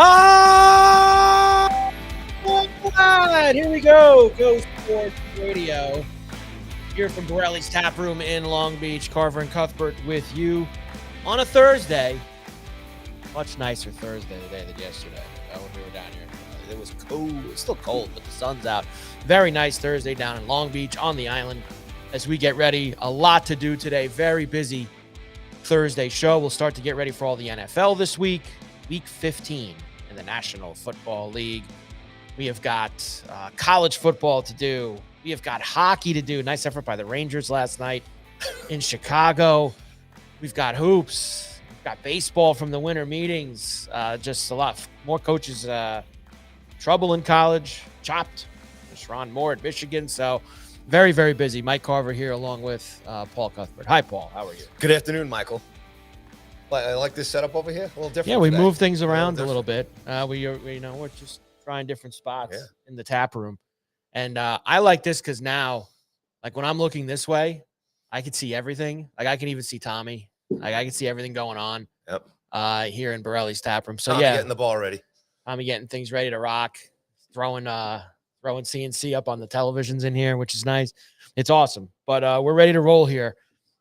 Ah! Here we go. Go Sports Radio. Here from Borelli's Tap Room in Long Beach. Carver and Cuthbert with you on a Thursday. Much nicer Thursday today than yesterday when we were down here. It was cold. It's still cold, but the sun's out. Very nice Thursday down in Long Beach on the island as we get ready. A lot to do today. Very busy Thursday show. We'll start to get ready for all the NFL this week. Week 15 in the National Football League. We have got college football to do. We have got hockey to do. Nice effort by the Rangers last night in Chicago. We've got hoops. We've got baseball from the winter meetings. Just a lot more coaches trouble in college. Chopped. Sharon Moore at Michigan. So very, very busy. Mike Carver here along with Paul Cuthbert. Hi, Paul. How are you? Good afternoon, Michael. I like this setup over here. A little different. Yeah, we today. move things around a little bit. We're just trying different spots in the tap room. And I like this because now, like when I'm looking this way, I can see everything. Like I can even see Tommy. Like I can see everything going on. Yep. Here in Borelli's tap room. So Tommy getting the ball ready. Tommy getting things ready to rock. Throwing CNC up on the televisions in here, which is nice. It's awesome. But we're ready to roll here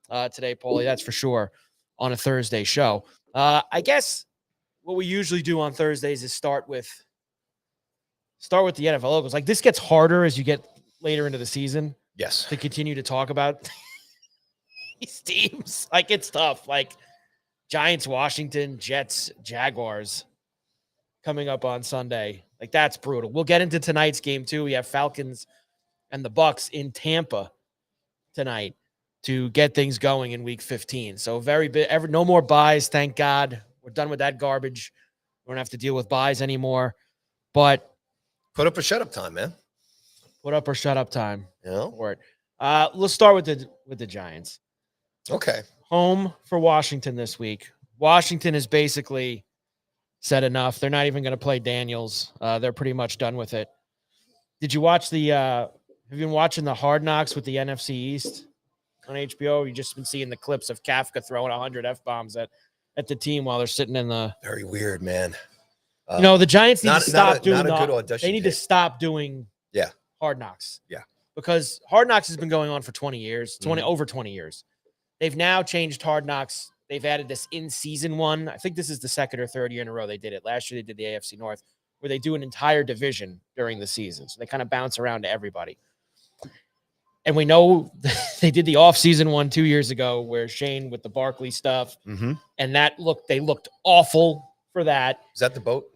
today, Paulie. That's for sure. On a Thursday show. I guess what we usually do on Thursdays is start with the NFL locals. Like this gets harder as you get later into the season. Yes. To continue to talk about these teams. Like it's tough. Like Giants, Washington, Jets, Jaguars coming up on Sunday. Like that's brutal. We'll get into tonight's game too. We have Falcons and the Bucks in Tampa tonight to get things going in week 15. So no more buys. Thank God. We're done with that garbage. We don't have to deal with buys anymore, but put up or shut up time, man. Put up or shut up time. Yeah. For it. Let's start with the Giants. Okay. Home for Washington this week. Washington is basically said enough. They're not even going to play Daniels. They're pretty much done with it. Did you watch have you been watching the Hard Knocks with the NFC East on HBO? You just been seeing the clips of Kafka throwing 100 F-bombs at the team while they're sitting in the. Very weird, man. The Giants need to stop doing they need to stop doing Hard Knocks. Yeah. Because Hard Knocks has been going on for 20 years, over 20 years. They've now changed Hard Knocks. They've added this in-season one. I think this is the second or third year in a row they did it. Last year they did the AFC North, where they do an entire division during the season. So they kind of bounce around to everybody. And we know they did the off-season one 2 years ago where Shane with the Barkley stuff. Mm-hmm. And they looked awful for that. Is that the boat?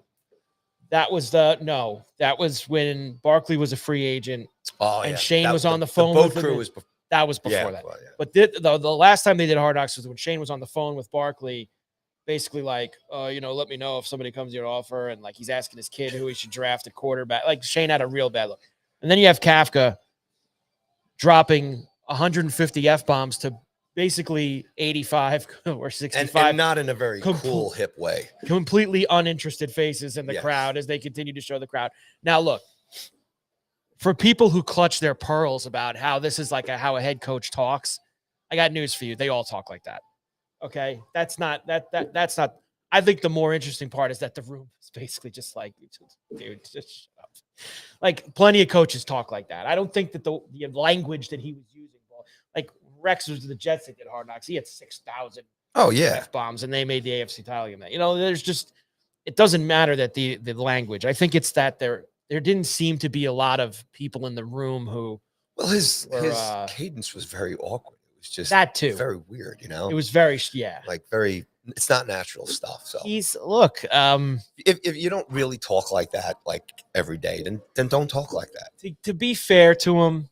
That was that was when Barkley was a free agent. Oh, and Shane was on the phone. The boat crew was before. That was before that. Well, yeah. But the last time they did Hard Knocks was when Shane was on the phone with Barkley, basically like, let me know if somebody comes here to offer. And like he's asking his kid who he should draft at quarterback. Like Shane had a real bad look. And then you have Kafka dropping 150 F-bombs to basically 85 or 65. And not in a very cool, hip way. Completely uninterested faces in the crowd as they continue to show the crowd. Now, look, for people who clutch their pearls about how this is like how a head coach talks, I got news for you. They all talk like that. Okay? That's not. I think the more interesting part is that the room is basically just like, dude, just shut up. Like plenty of coaches talk like that. I don't think that the language that he was using, like Rex was the Jets that did Hard Knocks. He had 6,000 F-bombs and they made the AFC title game. There's just, it doesn't matter that the language. I think it's that there didn't seem to be a lot of people in the room who. Well, his cadence was very awkward. It was just that too. Very weird, It was very, like very. It's not natural stuff. So if you don't really talk like that like every day, then don't talk like that. To be fair to him,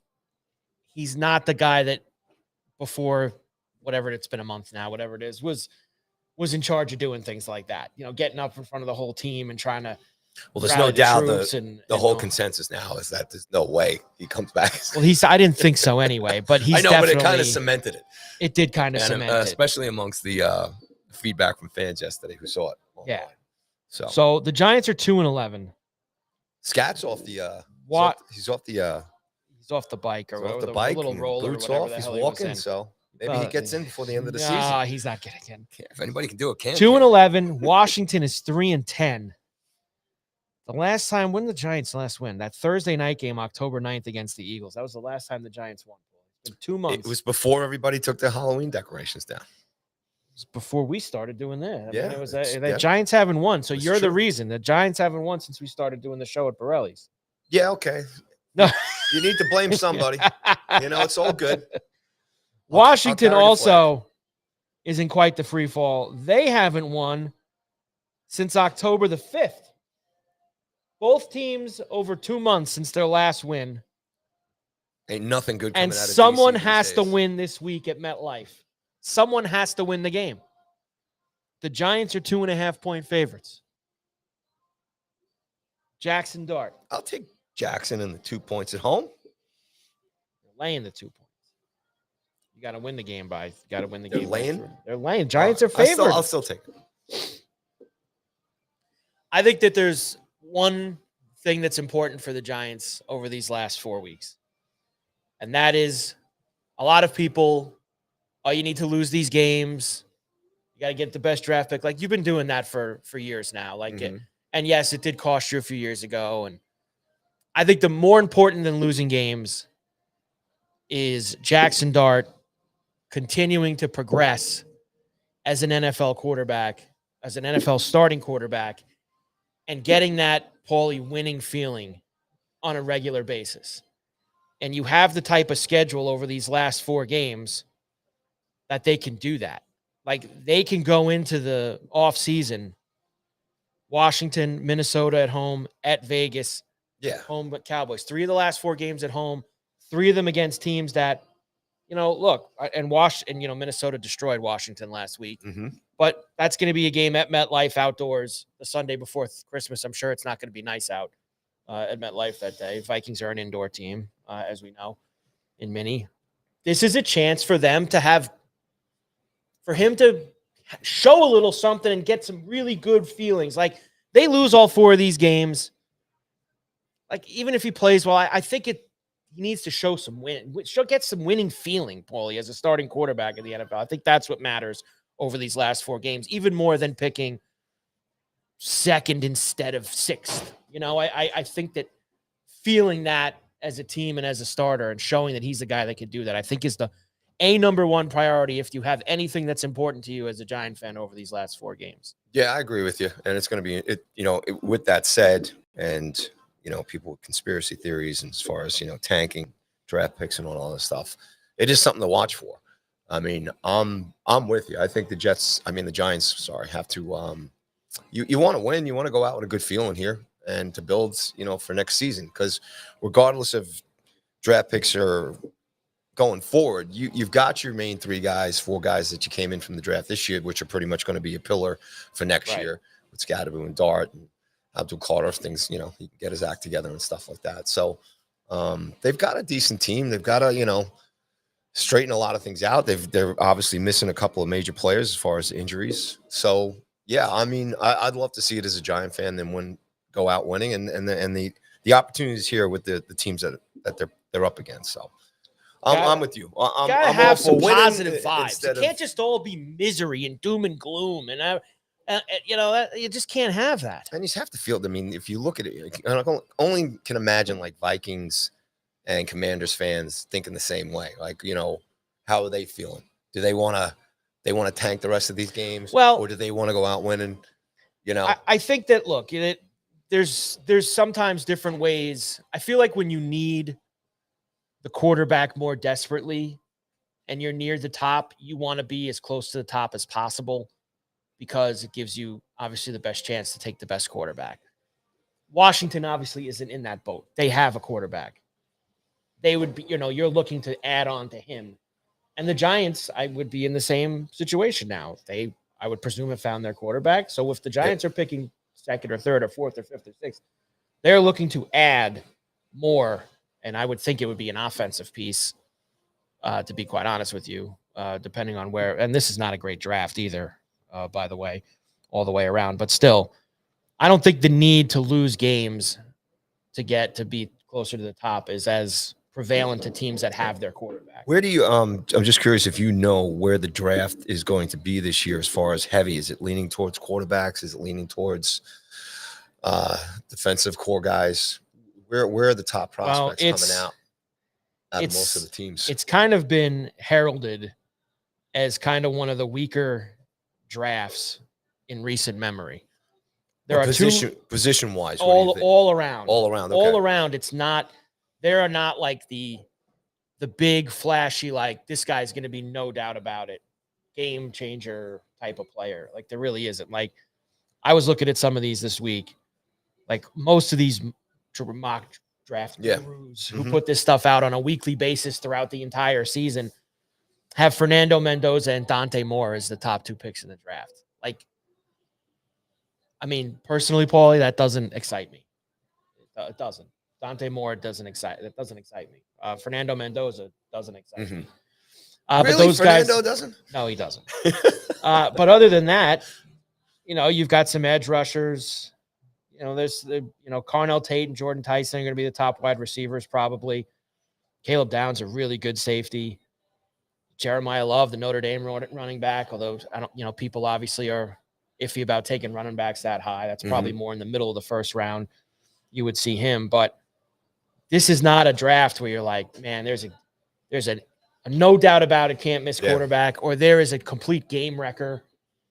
he's not the guy that before whatever it's been a month now, whatever it is, was in charge of doing things like that. Getting up in front of the whole team and trying to. Well, there's no doubt the whole consensus now is that there's no way he comes back. Well, I didn't think so anyway, but he's I know, but it kind of cemented it. It did kind of cement it. Especially amongst the feedback from fans yesterday who saw it online. Yeah. So the Giants are 2-11. Scat's off the he's off the bike or off the bike, little roller boots or whatever off. the He's hell walking, so maybe he gets in before the end of the season. Nah, he's not getting in. If anybody can do it, 2-11. Washington is 3-10. The last time, when the Giants last win? That Thursday night game, October 9th against the Eagles. That was the last time the Giants won. It's been 2 months. It was before everybody took their Halloween decorations down. It was before we started doing that. I mean, it was that yeah. Giants haven't won. So It's you're true. the reason. The Giants haven't won since we started doing the show at Borelli's. Yeah, okay. No. You need to blame somebody. It's all good. Washington also is in quite the free fall. They haven't won since October the 5th. Both teams over 2 months since their last win. Ain't nothing good coming out of DC. And someone has to win this week at MetLife. Someone has to win the game. The Giants are 2.5-point favorites. Jackson Dart. I'll take Jackson and the 2 points at home. They're laying the 2 points. You got to win the game by. You got to win the game. They're laying. Giants are favored. I'll still take it. I think that there's one thing that's important for the Giants over these last 4 weeks. And that is a lot of people, you need to lose these games. You got to get the best draft pick. Like, you've been doing that for years now. Like, and yes, it did cost you a few years ago. And I think the more important than losing games is Jackson Dart continuing to progress as an NFL quarterback, as an NFL starting quarterback, and getting that Paulie winning feeling on a regular basis. And you have the type of schedule over these last 4 games that they can do that. Like, they can go into the offseason, Washington, Minnesota at home, at Vegas, home but Cowboys. 3 of the last 4 games at home, 3 of them against teams that, look, and Minnesota destroyed Washington last week. But that's going to be a game at MetLife outdoors the Sunday before Christmas. I'm sure it's not going to be nice out at MetLife that day. Vikings are an indoor team, as we know, in Mini. This is a chance for them for him to show a little something and get some really good feelings. Like, they lose all 4 of these games. Like, even if he plays well, I think he needs to show some get some winning feeling, Paulie, as a starting quarterback in the NFL. I think that's what matters over these last 4 games, even more than picking 2nd instead of 6th. I think that feeling that as a team and as a starter and showing that he's the guy that can do that, I think is the number one priority if you have anything that's important to you as a Giant fan over these last 4 games. Yeah, I agree with you. And it's going to be, with that said, and, people with conspiracy theories and as far as, tanking, draft picks and all this stuff, it is something to watch for. I mean, I'm with you. I think the Giants, have to, you want to win. You want to go out with a good feeling here and to build, for next season. Because regardless of draft picks or going forward, you've got your main 4 guys that you came in from the draft this year, which are pretty much going to be a pillar for next year with Scadaboo and Dart and Abdul Carter. Things, he can get his act together and stuff like that. So they've got a decent team. They've got to, straighten a lot of things out. They're obviously missing a couple of major players as far as injuries. So yeah, I'd love to see it as a Giant fan, then go out winning and the opportunities here with the teams that they're up against. So I'm with you. I'm have some positive vibes. It can't just all be misery and doom and gloom. And you just can't have that. And you just have to feel. If you look at it, I only can imagine like Vikings and Commanders fans thinking the same way. Like, how are they feeling? Do they want to tank the rest of these games? Well, or do they want to go out winning? I think that, look, there's sometimes different ways. I feel like when you need the quarterback more desperately and you're near the top, you want to be as close to the top as possible because it gives you obviously the best chance to take the best quarterback. Washington obviously isn't in that boat. They have a quarterback. They would be, you're looking to add on to him. And the Giants, I would be in the same situation now. I would presume, have found their quarterback. So if the Giants are picking 2nd or 3rd or 4th or 5th or 6th, they're looking to add more. And I would think it would be an offensive piece, to be quite honest with you, depending on where. And this is not a great draft either, by the way, all the way around. But still, I don't think the need to lose games to get to be closer to the top is as prevalent to teams that have their quarterback. Where do you I'm just curious if you know where the draft is going to be this year as far as heavy. Is it leaning towards quarterbacks? Is it leaning towards defensive core guys. Where are the top prospects coming out of most of the teams? It's kind of been heralded as kind of one of the weaker drafts in recent memory. There are position wise, all around. Okay. All around. It's not. There are not like the big flashy, like this guy's going to be no doubt about it, game changer type of player. Like there really isn't. Like I was looking at some of these this week. Like most of these mock draft gurus who put this stuff out on a weekly basis throughout the entire season have Fernando Mendoza and Dante Moore as the top 2 picks in the draft. Like, I mean, personally, Paulie, that doesn't excite me. It doesn't. Dante Moore doesn't excite. That doesn't excite me. Fernando Mendoza doesn't excite me. Really? But those Fernando guys doesn't? No, he doesn't. But other than that, you've got some edge rushers. There's Carnell Tate and Jordan Tyson are going to be the top wide receivers probably. Caleb Downs, a really good safety. Jeremiah Love, the Notre Dame running back, although I don't, people obviously are iffy about taking running backs that high. That's probably more in the middle of the first round. You would see him, but this is not a draft where you're like, man, there's a no doubt about it, can't miss quarterback, or there is a complete game wrecker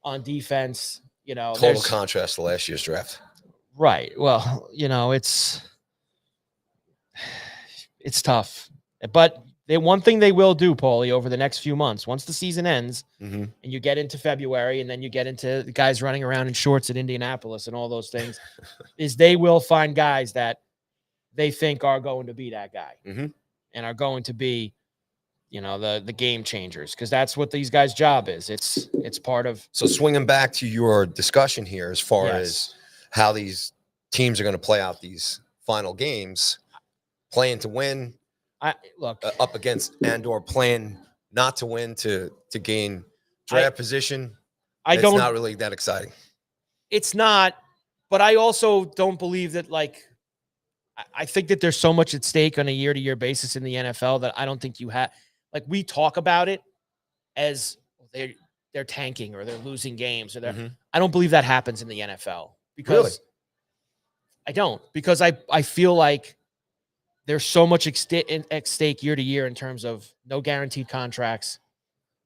on defense. Total contrast to last year's draft. Right. Well, it's tough, but one thing they will do, Paulie, over the next few months, once the season ends and you get into February and then you get into the guys running around in shorts at Indianapolis and all those things, is they will find guys that they think are going to be that guy and are going to be, the game changers, because that's what these guys' job is. It's part of. So swinging back to your discussion here, as far as how these teams are going to play out these final games, playing to win, up against and/or playing not to win to gain draft position. It's not really that exciting. It's not, but I also don't believe that. Like, I think that there's so much at stake on a year-to-year basis in the NFL that I don't think you have. Like, we talk about it as they're tanking or they're losing games or I don't believe that happens in the NFL, because I don't, because I feel like there's so much at stake year to year in terms of no guaranteed contracts.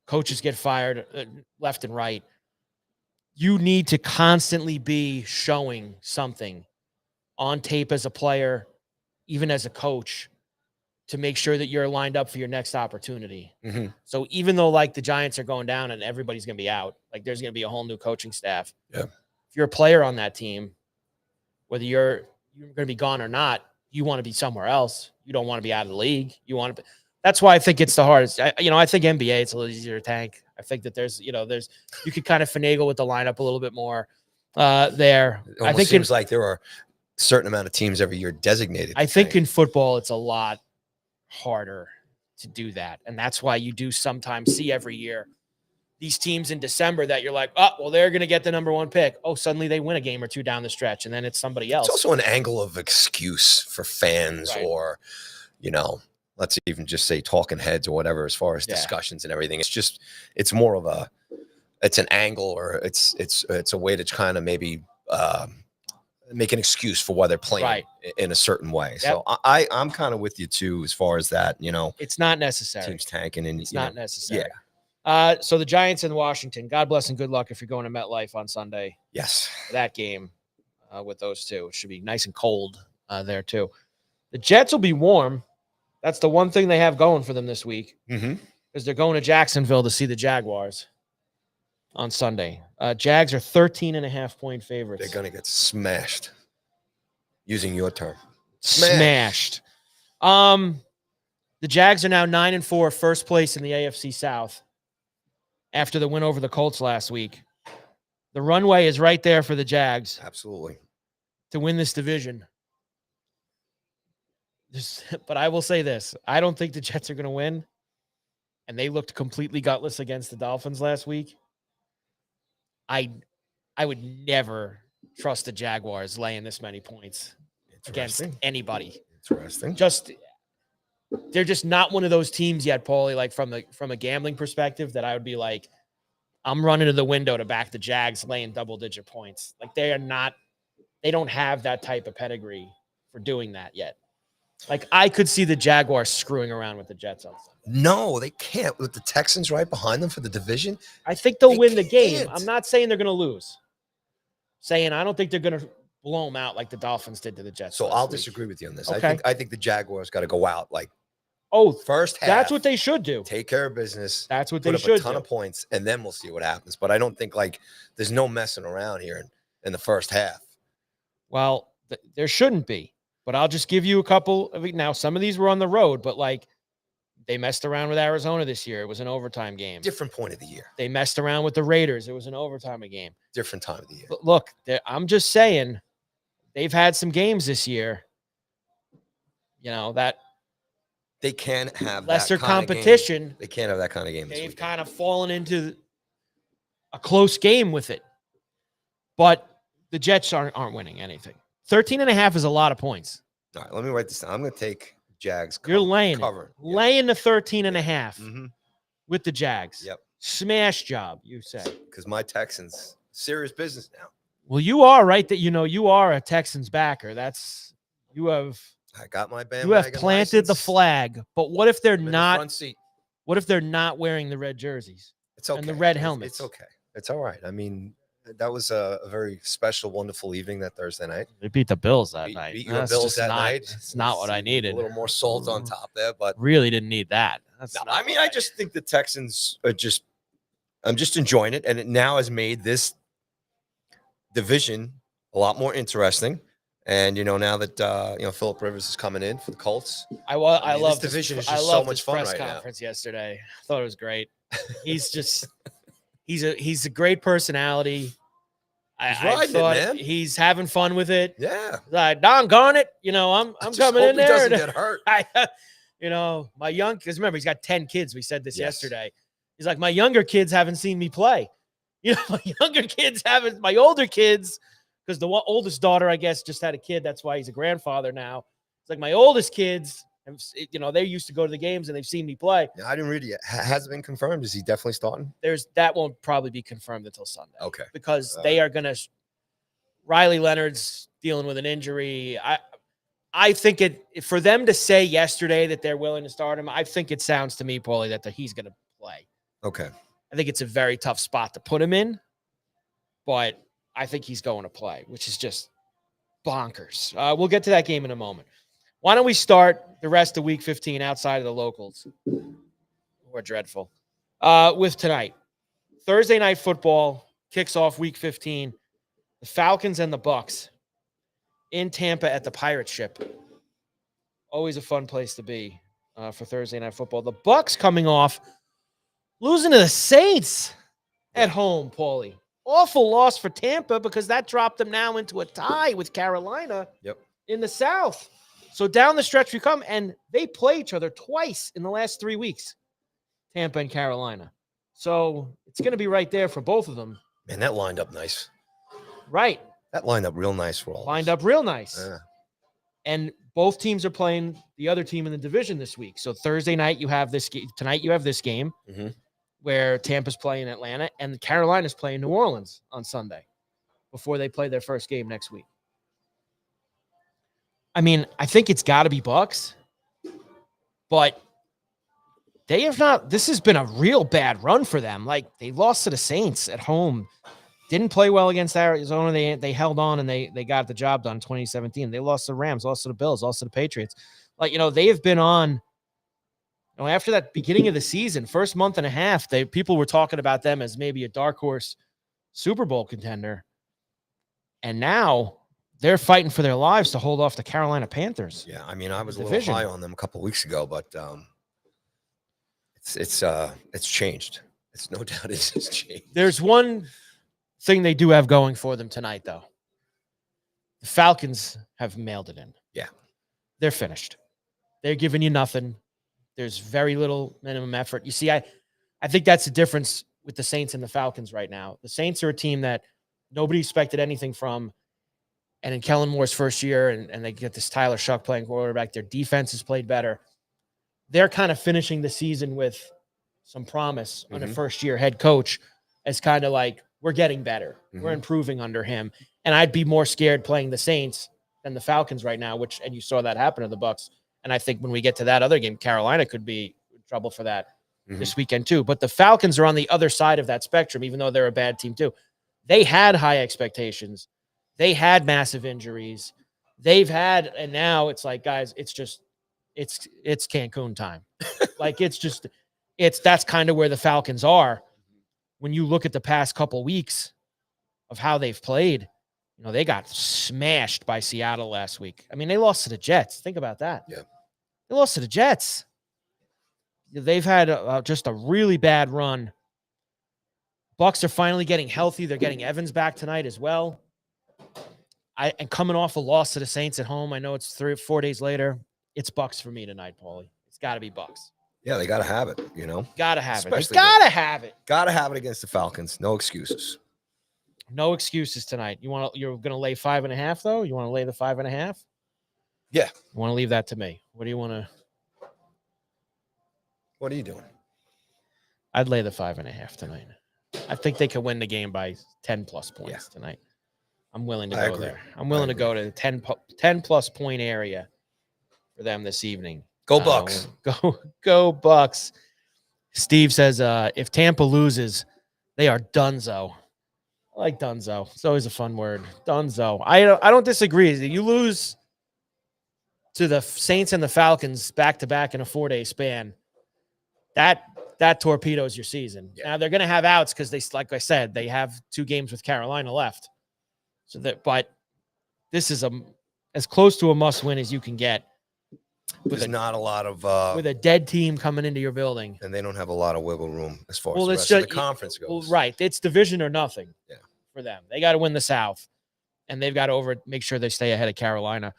Coaches get fired left and right. You need to constantly be showing something on tape as a player, even as a coach, to make sure that you're lined up for your next opportunity. So even though like the Giants are going down and everybody's going to be out, like there's going to be a whole new coaching staff. Yeah. If you're a player on that team, whether you're going to be gone or not, you want to be somewhere else. You don't want to be out of the league. You want to be, that's why I think it's the hardest. I think NBA, it's a little easier to tank. I think that there's you could kind of finagle with the lineup a little bit more there. I think it seems like there are a certain amount of teams every year designated. I think in football, it's a lot harder to do that. And that's why you do sometimes see every year these teams in December that you're like, oh, well, they're going to get the number 1 pick. Oh, suddenly they win a game or two down the stretch, and then it's somebody else. It's also an angle of excuse for fans, or, let's even just say talking heads or whatever, as far as discussions and everything. It's more of it's an angle, or it's a way to kind of maybe make an excuse for why they're playing in a certain way. Yep. So I'm kind of with you too, as far as that, it's not necessary. Teams tanking, and it's not necessary. Yeah. So the Giants and Washington, God bless and good luck if you're going to MetLife on Sunday. Yes. That game with those two. It should be nice and cold there too. The Jets will be warm. That's the one thing they have going for them this week, because they're going to Jacksonville to see the Jaguars on Sunday. Jags are 13.5-point favorites. They're going to get smashed, using your term. Smashed. The Jags are now 9-4, first place in the AFC South after the win over the Colts last week. The runway is right there for the Jags. Absolutely. To win this division. But I will say this. I don't think the Jets are going to win. And they looked completely gutless against the Dolphins last week. I would never trust the Jaguars laying this many points against anybody. Interesting. They're just not one of those teams yet, Paulie, like from a gambling perspective, that I would be like, I'm running to the window to back the Jags laying double-digit points. Like, they are not they don't have that type of pedigree for doing that yet. Like, I could see the Jaguars screwing around with the Jets on Sunday. No, they can't. With the Texans right behind them for the division, I think they'll they win the game. can't. I'm not saying they're going to lose. Saying I don't think they're going to blow them out like the Dolphins did to the Jets. So last I'll week. disagree with you on this. Okay. I think the Jaguars got to go out like first half. That's what they should do. Take care of business. That's what put they up should a ton do. of points, and then we'll see what happens. But I don't think like there's no messing around here in the first half. Well, there shouldn't be. But I'll just give you a couple of now. Some of these were on the road, but like they messed around with Arizona this year. It was an overtime game. Different point of the year. They messed around with the Raiders. It was an overtime game. Different time of the year. But look, I'm just saying they've had some games this year. You know, that they can't have lesser that kind competition. Of game. They can't have that kind of game. They've kind of fallen into a close game with it. But the Jets aren't winning anything. 13.5 is a lot of points. All right, let me write this down. I'm going to take Jags. You're laying cover. Laying the 13.5 Mm-hmm. with the Jags. Yep. Smash job, you say. Because my Texans, serious business now. Well, you are right that you are a Texans backer. I got my bandwagon. You have planted the flag. But what if they're not? Front seat. What if they're not wearing the red jerseys? It's okay. And the red helmets. It's okay. It's all right. I mean, that was a very special, wonderful evening that Thursday night. They beat the Bills that night. Beat your Bills that night. It's not what I needed. A little more salt on top there, but really didn't need that. I just think the Texans are I'm just enjoying it, and it now has made this division a lot more interesting. And now that Philip Rivers is coming in for the Colts, I love this division. Is I just love so much fun press right conference yesterday. I thought it was great. He's a great personality. I thought man. He's having fun with it. Yeah. Like, doggone it, I'm coming in there. He doesn't get hurt. My because remember he's got 10 kids. We said this yesterday. He's like, my younger kids haven't seen me play. My younger kids haven't. My older kids, because the oldest daughter, I guess, just had a kid. That's why he's a grandfather now. It's like my oldest kids. They used to go to the games and they've seen me play. Yeah, I didn't read it yet. Has it been confirmed? Is he definitely starting? That won't probably be confirmed until Sunday. Okay. Because they are going to – Riley Leonard's dealing with an injury. I think for them to say yesterday that they're willing to start him, I think it sounds to me, Paulie, that he's going to play. Okay. I think it's a very tough spot to put him in, but I think he's going to play, which is just bonkers. We'll get to that game in a moment. Why don't we start the rest of Week 15 outside of the locals, who are dreadful, with tonight. Thursday Night Football kicks off Week 15. The Falcons and the Bucs in Tampa at the Pirate Ship. Always a fun place to be for Thursday Night Football. The Bucs coming off losing to the Saints at home, Paulie. Awful loss for Tampa because that dropped them now into a tie with Carolina in the South. So down the stretch we come, and they play each other twice in the last 3 weeks, Tampa and Carolina. So it's going to be right there for both of them. Man, that lined up nice. Right. That lined up real nice for all. Lined up real nice. Yeah. And both teams are playing the other team in the division this week. So Thursday night you have this game. Tonight you have this game where Tampa's playing Atlanta and Carolina's playing New Orleans on Sunday before they play their first game next week. I mean, I think it's got to be Bucs, but they have not. This has been a real bad run for them. Like, they lost to the Saints at home, didn't play well against Arizona. They held on and they got the job done in 2017. They lost to the Rams, lost to the Bills, lost to the Patriots. Like, they have been on. After that beginning of the season, first month and a half, people were talking about them as maybe a dark horse Super Bowl contender, and now they're fighting for their lives to hold off the Carolina Panthers. Yeah, I mean, I was a little high on them a couple of weeks ago, but it's changed. It's no doubt it's changed. There's one thing they do have going for them tonight, though. The Falcons have mailed it in. Yeah, they're finished. They're giving you nothing. There's very little minimum effort. You see, I think that's the difference with the Saints and the Falcons right now. The Saints are a team that nobody expected anything from. And in Kellen Moore's first year, and they get this Tyler Shuck playing quarterback, their defense has played better. They're kind of finishing the season with some promise on a first-year head coach as kind of like, we're getting better. We're improving under him. And I'd be more scared playing the Saints than the Falcons right now, and you saw that happen to the Bucs. And I think when we get to that other game, Carolina could be in trouble for that this weekend too. But the Falcons are on the other side of that spectrum, even though they're a bad team too. They had high expectations. They had massive injuries. And now it's like, guys, it's Cancun time. Like, that's kind of where the Falcons are. When you look at the past couple weeks of how they've played, they got smashed by Seattle last week. I mean, they lost to the Jets. Think about that. Yeah. They lost to the Jets. They've had just a really bad run. Bucs are finally getting healthy. They're getting Evans back tonight as well. And coming off a loss to the Saints at home, I know it's 3 or 4 days later. It's Bucs for me tonight, Paulie. It's got to be Bucs. Yeah, they got to have it, Got to have it. They Especially got to have it. Got to have it against the Falcons. No excuses. No excuses tonight. You're going to lay 5.5 though? You want to lay the 5.5? Yeah. You want to leave that to me? What do you want to? What are you doing? I'd lay the 5.5 tonight. I think they could win the game by 10 plus points tonight. I'm willing to go there. I'm willing to go to the 10 plus point area for them this evening. Go Bucs. Go Bucs. Steve says, if Tampa loses, they are donezo. I like donezo. It's always a fun word. Donezo. I don't disagree. You lose to the Saints and the Falcons back-to-back in a 4-day span. That torpedoes your season. Yeah. Now they're going to have outs because like I said, they have 2 games with Carolina left. But this is as close to a must-win as you can get. There's not a lot of with a dead team coming into your building, and they don't have a lot of wiggle room as far as the rest of the conference goes. Well, right, it's division or nothing. Yeah, for them, they got to win the South, and they've got to make sure they stay ahead of Carolina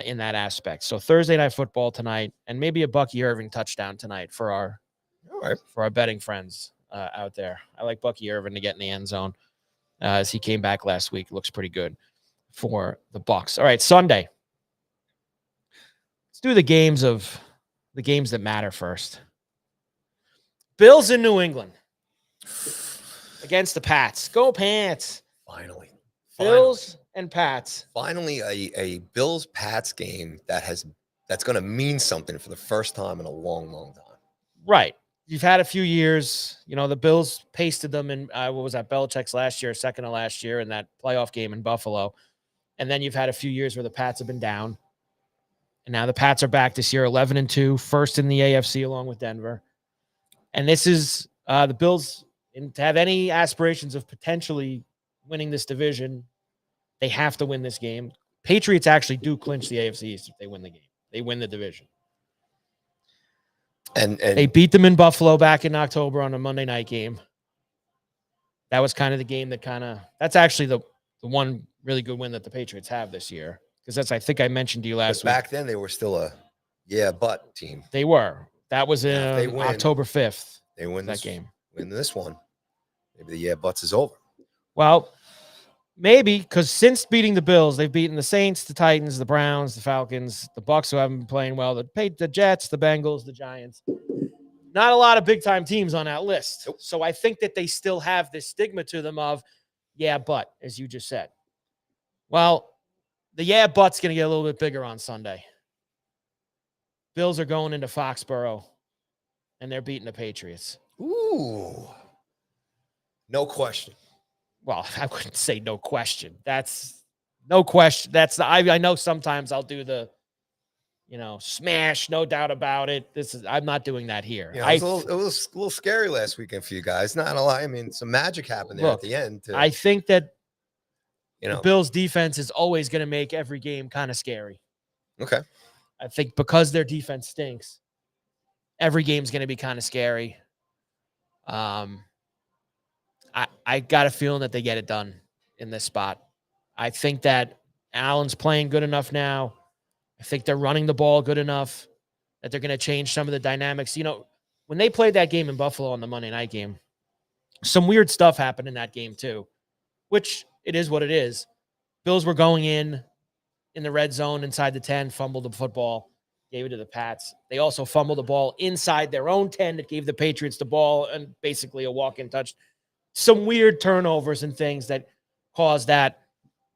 in that aspect. So Thursday night football tonight, and maybe a Bucky Irving touchdown tonight for our betting friends out there. I like Bucky Irving to get in the end zone as he came back last week. Looks pretty good for the Bucs. All right, Sunday. Let's do the games that matter first. Bills in New England against the Pats. Go Pats. Finally. Bills and Pats. Finally a Bills-Pats game that's going to mean something for the first time in a long, long time. Right. You've had a few years. The Bills pasted them in, what was that, Belichick's last year, second to last year in that playoff game in Buffalo. And then you've had a few years where the Pats have been down. And now the Pats are back this year, 11-2, first in the AFC along with Denver. And this is the Bills, to have any aspirations of potentially winning this division, they have to win this game. Patriots actually do clinch the AFC East if they win the game. They win the division. And they beat them in Buffalo back in October on a Monday night game. That was kind of the game that's actually the one really good win that the Patriots have this year. Because I think I mentioned to you last week. Back then, they were still a but team. They were. That was in October 5th. They win that game. Win this one. Maybe the buts is over. Well, maybe, because since beating the Bills, they've beaten the Saints, the Titans, the Browns, the Falcons, the Bucs, who haven't been playing well, the Jets, the Bengals, the Giants. Not a lot of big-time teams on that list. Nope. So I think that they still have this stigma to them of, but, as you just said. Well, the but's going to get a little bit bigger on Sunday. Bills are going into Foxborough, and they're beating the Patriots. Ooh. No question. Well, I wouldn't say no question. That's no question. I know sometimes I'll do the, smash, no doubt about it. I'm not doing that here. Yeah, it was a little scary last weekend for you guys. Not a lot. I mean, some magic happened there at the end. I think that the Bills' defense is always going to make every game kind of scary. Okay. I think because their defense stinks, every game's going to be kind of scary. I got a feeling that they get it done in this spot. I think that Allen's playing good enough now. I think they're running the ball good enough that they're going to change some of the dynamics. When they played that game in Buffalo on the Monday night game, some weird stuff happened in that game too, which it is what it is. Bills were going in the red zone inside the 10, fumbled the football, gave it to the Pats. They also fumbled the ball inside their own 10 that gave the Patriots the ball and basically a walk-in touch. Some weird turnovers and things that caused that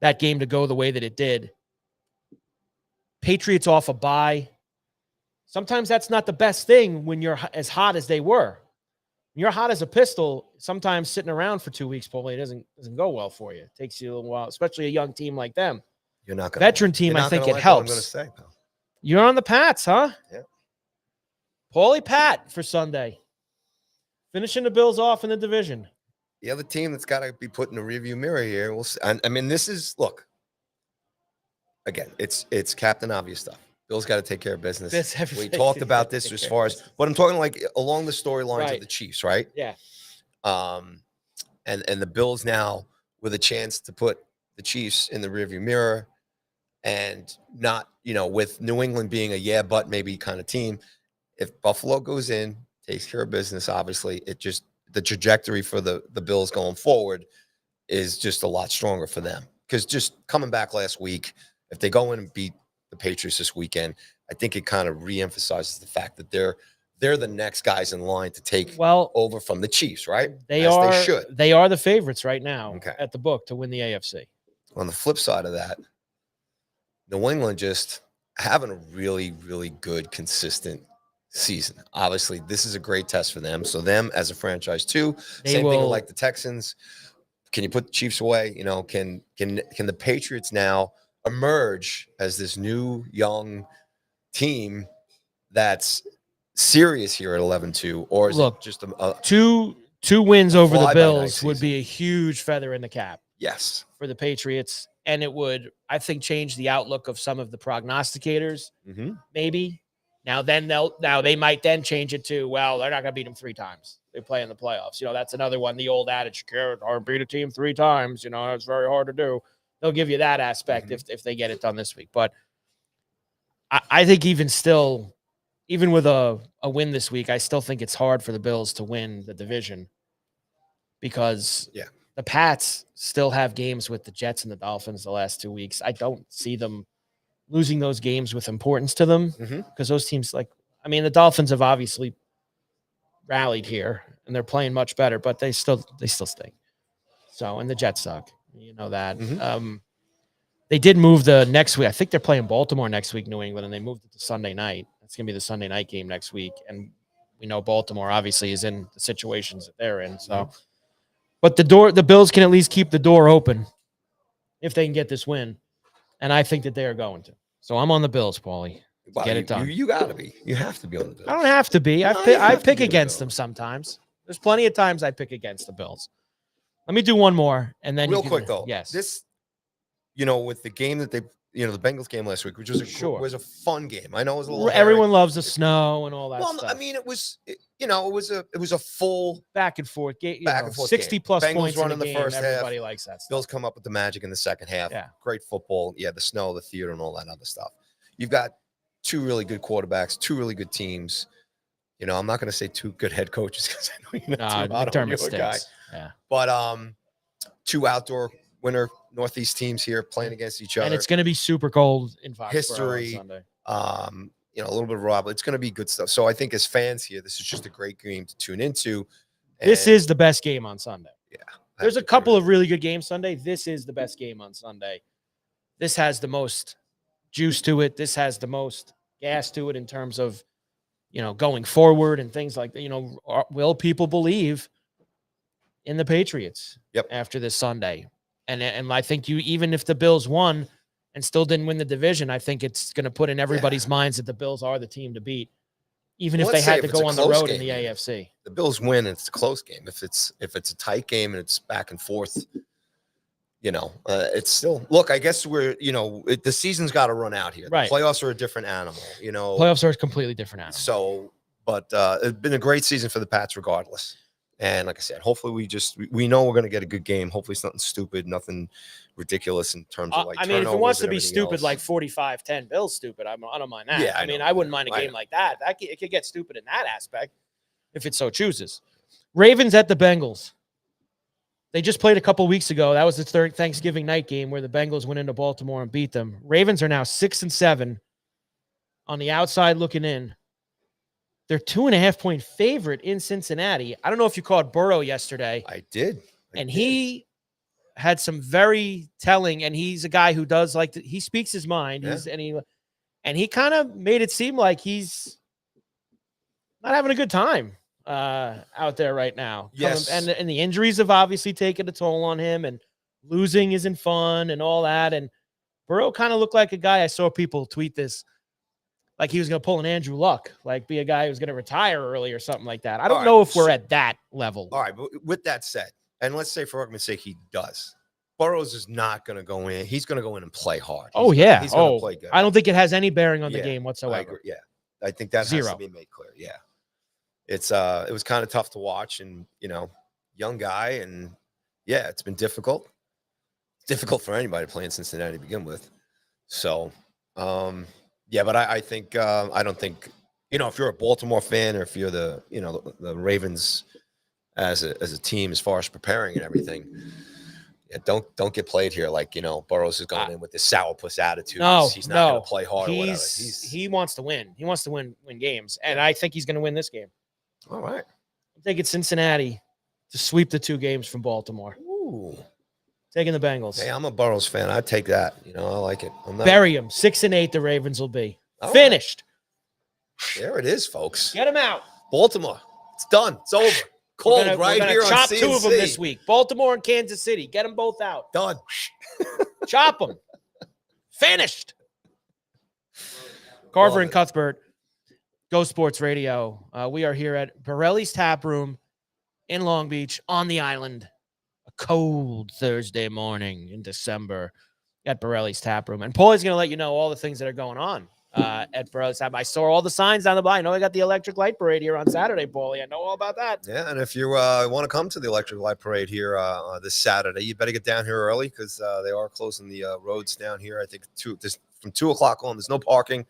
that game to go the way that it did. Patriots off a bye. Sometimes that's not the best thing when you're as hot as they were. When you're hot as a pistol, sometimes sitting around for 2 weeks probably doesn't go well for you. It takes you a little while, especially a young team like them. You're not gonna veteran team. I think it like helps. What I'm going to say, pal. You're on the Pats, huh? Yeah. Paulie Pat for Sunday, finishing the Bills off in the division. The other team that's got to be put in the rearview mirror here. We'll see. I mean, this is look. Again, it's Captain Obvious stuff. Bill's got to take care of business. We talked about this as far as, but I'm talking like along the storylines of the Chiefs, right? Yeah. And the Bills now with a chance to put the Chiefs in the rearview mirror, and not, with New England being a but maybe kind of team. If Buffalo goes in, takes care of business, obviously, the trajectory for the Bills going forward is just a lot stronger for them. Because just coming back last week, if they go in and beat the Patriots this weekend, I think it kind of reemphasizes the fact that they're the next guys in line to take over from the Chiefs, right? They should. They are the favorites right now at the book to win the AFC. On the flip side of that, New England just having a really, really good, consistent season. Obviously, this is a great test for them. So them as a franchise too. Same thing like the Texans. Can you put the Chiefs away? Can the Patriots now emerge as this new young team that's serious here at 11-2, or is it just a two wins over the Bills would be a huge feather in the cap? Yes, for the Patriots, and it would, I think, change the outlook of some of the prognosticators. Maybe now they might then change it to, well, they're not going to beat them 3 times. They play in the playoffs. That's another one. The old adage, or beat a team 3 times. It's very hard to do. They'll give you that aspect if they get it done this week. But I think even with a win this week, I still think it's hard for the Bills to win the division, because the Pats still have games with the Jets and the Dolphins the last 2 weeks. I don't see them losing those games with importance to them, because those teams, the Dolphins have obviously rallied here and they're playing much better, but they still stink. So, and the Jets suck. That. They did move the next week. I think they're playing Baltimore next week, New England, and they moved it to Sunday night. That's going to be the Sunday night game next week. And we know Baltimore obviously is in the situations that they're in. So, but the Bills can at least keep the door open if they can get this win. And I think that they are going to. So I'm on the Bills, Paulie. Get it done. You got to be. You have to be on the Bills. I don't have to be. I pick against them sometimes. There's plenty of times I pick against the Bills. Let me do one more, and then real quick though. Yes. This, with the game that they, the Bengals game last week, which was was a fun game. I know it was a little. Everyone loves the snow and all that stuff. I mean, it was a full back and forth game. Back and forth 60 plus Bengals points running in the game. first Everybody half. likes that stuff. Bills come up with the magic in the second half. Yeah. Great football. Yeah, the snow, the theater, and all that other stuff. You've got 2 really good quarterbacks, 2 really good teams. I'm not going to say 2 good head coaches, because I know McDermott guy. Yeah. But 2 outdoor winter Northeast teams here playing against each other. And it's going to be super cold in Foxborough history. on Sunday. A little bit of rivalry. It's going to be good stuff. So I think as fans here, this is just a great game to tune into. This is the best game on Sunday. Yeah. There's a couple of really good games Sunday. This is the best game on Sunday. This has the most juice to it. This has the most gas to it in terms of, going forward and things like that. Will people believe in the Patriots after this Sunday? And I think even if the Bills won and still didn't win the division, I think it's going to put in everybody's minds that the Bills are the team to beat, even if they had to go on the road in the AFC. The Bills win, and it's a close game. If it's a tight game and it's back and forth, it's still, look, I guess the season's got to run out here. Right. The playoffs are a different animal, Playoffs are a completely different animal. So, but it's been a great season for the Pats regardless. And like I said, hopefully we know we're going to get a good game. Hopefully it's nothing stupid, nothing ridiculous in terms of if it wants to be stupid, like 45-10 Bills stupid, I don't mind that. Yeah, I wouldn't mind a game like that. It could get stupid in that aspect if it so chooses. Ravens at the Bengals. They just played a couple weeks ago. That was the third Thanksgiving night game where the Bengals went into Baltimore and beat them. Ravens are now 6-7 on the outside looking in. They're 2.5-point favorite in Cincinnati. I don't know if you called Burrow yesterday. I did. He had some very telling, and he's a guy who does like he speaks his mind. Yeah. He kind of made it seem like he's not having a good time out there right now. Yes. And the injuries have obviously taken a toll on him, and losing isn't fun and all that. And Burrow kind of looked like a guy, I saw people tweet this, like he was going to pull an Andrew Luck, like be a guy who's going to retire early or something like that. I don't know if we're at that level. All right, but with that said, and let's say for argument's sake he does, Burrows is not going to go in. He's going to go in and play hard. He's going to play good. I don't think it has any bearing on the game whatsoever. I agree. Yeah, I think that has to be made clear. Yeah, it was kind of tough to watch, and young guy, and yeah, it's been difficult. It's difficult for anybody playing Cincinnati to begin with. So, yeah, but I think I don't think if you're a Baltimore fan, or if you're the Ravens as a team, as far as preparing and everything. Yeah, don't get played here like Burrows is going in with this sourpuss attitude. He's not going to play hard or whatever. He wants to win. He wants to win games, and I think he's going to win this game. All right, I'm taking Cincinnati to sweep the 2 games from Baltimore. Ooh, taking the Bengals. Hey, I'm a Burrows fan. I take that. I like it. Bury him. 6-8. The Ravens will be finished. Right. There it is, folks. Get him out. Baltimore. It's done. It's over. Cold right here on chop CNC. 2 of them this week. Baltimore and Kansas City. Get them both out. Done. Chop them. Finished. Carver and Cuthbert, Go Sports Radio. We are here at Borelli's Tap Room in Long Beach on the island. A cold Thursday morning in December at Borelli's Tap Room. And Paulie's going to let you know all the things that are going on at Borelli's Tap. I saw all the signs down the block. I know I got the electric light parade here on Saturday, Paulie. I know all about that. Yeah, and if you want to come to the electric light parade here this Saturday, you better get down here early because they are closing the roads down here. I think from 2 o'clock on. There's no parking.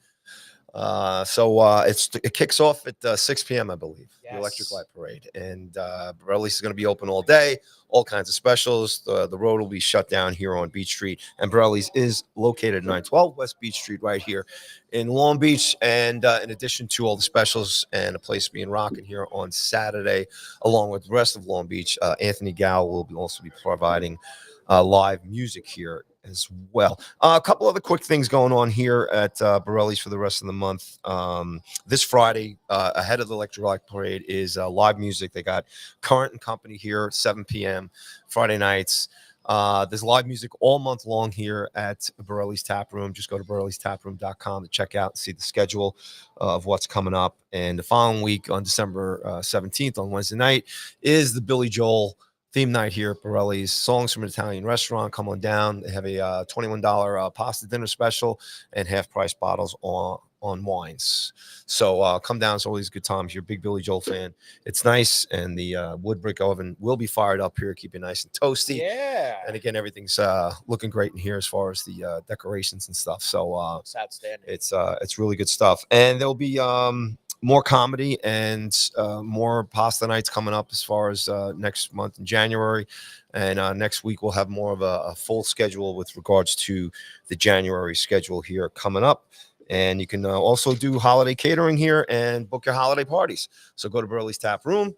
So it kicks off at 6 p.m., I believe, the electric light parade. And Borelli's is going to be open all day, all kinds of specials. The road will be shut down here on Beach Street. And Borelli's is located at 912 West Beach Street right here in Long Beach. And in addition to all the specials and a place being rocking here on Saturday, along with the rest of Long Beach, Anthony Gow will also be providing live music here as well. A couple other quick things going on here at Borelli's for the rest of the month. This Friday, ahead of the Electric Light Parade, is live music. They got Current and Company here, 7 p.m. Friday nights. There's live music all month long here at Borelli's Tap Room. Just go to borellistaproom.com to check out and see the schedule of what's coming up. And the following week on December 17th on Wednesday night is the Billy Joel theme night here at Borelli's. Songs from an Italian restaurant. Come on down. They have a $21 pasta dinner special and half-price bottles on wines. So come down. It's always good times. You're a big Billy Joel fan. It's nice, and the wood brick oven will be fired up here, keep it nice and toasty. Yeah. And again, everything's looking great in here as far as the decorations and stuff. So it's outstanding. It's really good stuff. And there'll be more comedy and more pasta nights coming up as far as next month in January. And next week, we'll have more of a full schedule with regards to the January schedule here coming up. And you can also do holiday catering here and book your holiday parties. So go to Borelli's Tap Room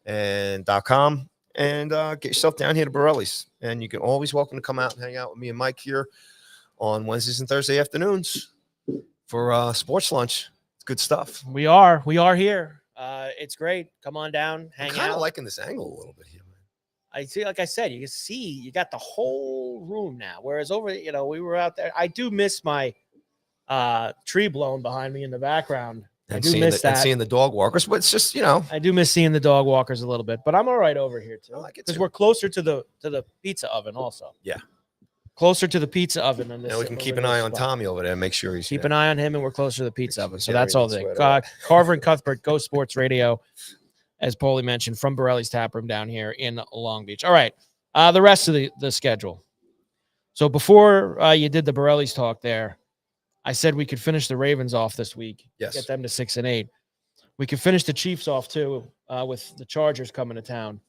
and .com and get yourself down here to Borelli's. And you can always welcome to come out and hang out with me and Mike here on Wednesdays and Thursday afternoons for sports lunch. Good stuff. We are here. It's great. Come on down, hang out. I'm kind of liking this angle a little bit here, man. I see, like I said, you can see you got the whole room now. Whereas over, we were out there. I do miss my tree blown behind me in the background. I do miss that. And seeing the dog walkers, but it's just, I do miss seeing the dog walkers a little bit, but I'm all right over here too. I like it because we're closer to the pizza oven also. Yeah. Closer to the pizza oven than this. And we can keep an eye on Tommy over there and make sure he's keep an eye on him, and we're closer to the pizza oven. So that's all the Carver and Cuthbert, Go Sports Radio, as Paulie mentioned, from Borelli's Tap Room down here in Long Beach. All right, the rest of the schedule. So before you did the Borelli's talk there, I said we could finish the Ravens off this week. Yes. Get them to 6-8. We could finish the Chiefs off too with the Chargers coming to town.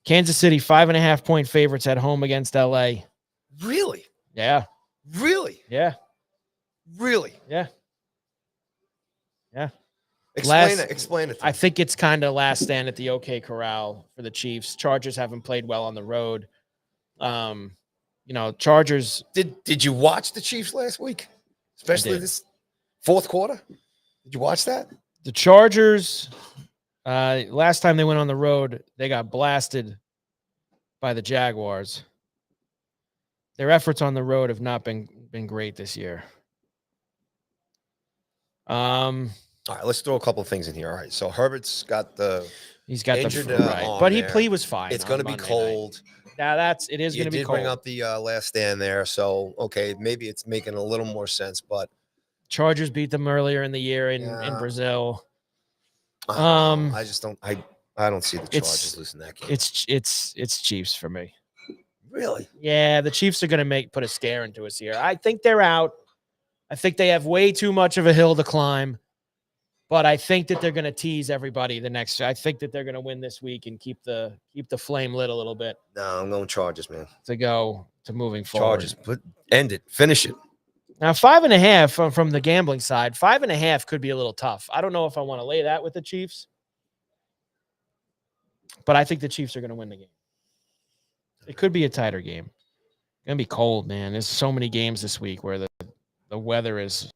Kansas City 5.5-point favorites at home against LA. Really? Yeah. Really? Yeah. Really? Yeah. Yeah. Explain it to me. I think it's kind of last stand at the OK Corral for the Chiefs. Chargers haven't played well on the road. Chargers. Did you watch the Chiefs last week? Especially did. this fourth quarter? Did you watch that? The Chargers, last time they went on the road, they got blasted by the Jaguars. Their efforts on the road have not been great this year. All right, let's throw a couple of things in here. All right, so Herbert's got he's got injured the right, arm but there. he was fine. It's going to be cold. Now it is going to be cold. You did bring up the last stand there, so okay, maybe it's making a little more sense. But Chargers beat them earlier in the year in Brazil. I just don't. I don't see the Chargers losing that game. It's Chiefs for me. Really? Yeah, the Chiefs are going to put a scare into us here. I think they're out. I think they have way too much of a hill to climb, but I think that they're going to tease everybody I think that they're going to win this week and keep the flame lit a little bit. No, I'm going Chargers, man. To moving forward. Chargers, end it, finish it. Now 5.5 from the gambling side. 5.5 could be a little tough. I don't know if I want to lay that with the Chiefs, but I think the Chiefs are going to win the game. It could be a tighter game. It's going to be cold, man. There's so many games this week where the weather is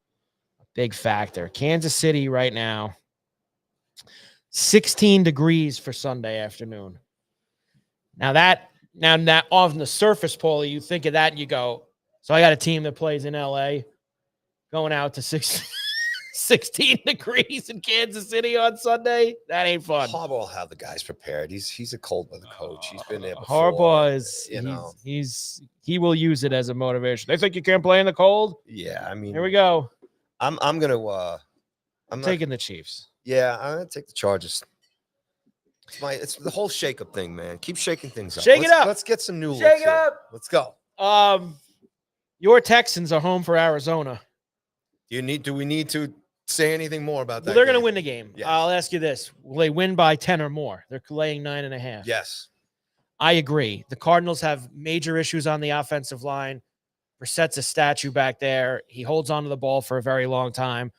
a big factor. Kansas City right now, 16 degrees for Sunday afternoon. Now that on the surface, Paulie, you think of that and you go, so I got a team that plays in LA going out to 16 degrees in Kansas City on Sunday. That ain't fun. Harbaugh will have the guys prepared. He's a cold weather coach. He's been there before. Harbaugh is, he will use it as a motivation. They think you can't play in the cold? Yeah, I mean, here we go. I'm taking the Chiefs. Yeah, I'm gonna take the Chargers. It's the whole shake-up thing, man. Keep shaking things up. Shake it up. Let's get some new looks. Shake it up. Let's go. Your Texans are home for Arizona. Do we need to say anything more about that? Well, they're going to win the game. Yes. I'll ask you this. Will they win by 10 or more? They're laying 9.5. Yes. I agree. The Cardinals have major issues on the offensive line. Brissett's a statue back there. He holds onto the ball for a very long time.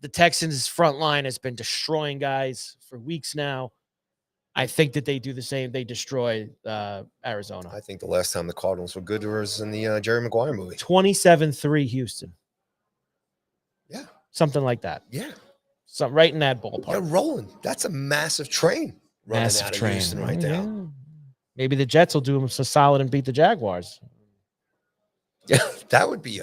The Texans' front line has been destroying guys for weeks now. I think that they do the same. They destroy Arizona. I think the last time the Cardinals were good was in the Jerry Maguire movie. 27-3 Houston. Yeah. Something like that. Yeah. Something right in that ballpark. They're rolling. That's a massive train running out of Houston right now. Yeah. Maybe the Jets will do them so solid and beat the Jaguars. Yeah, that would be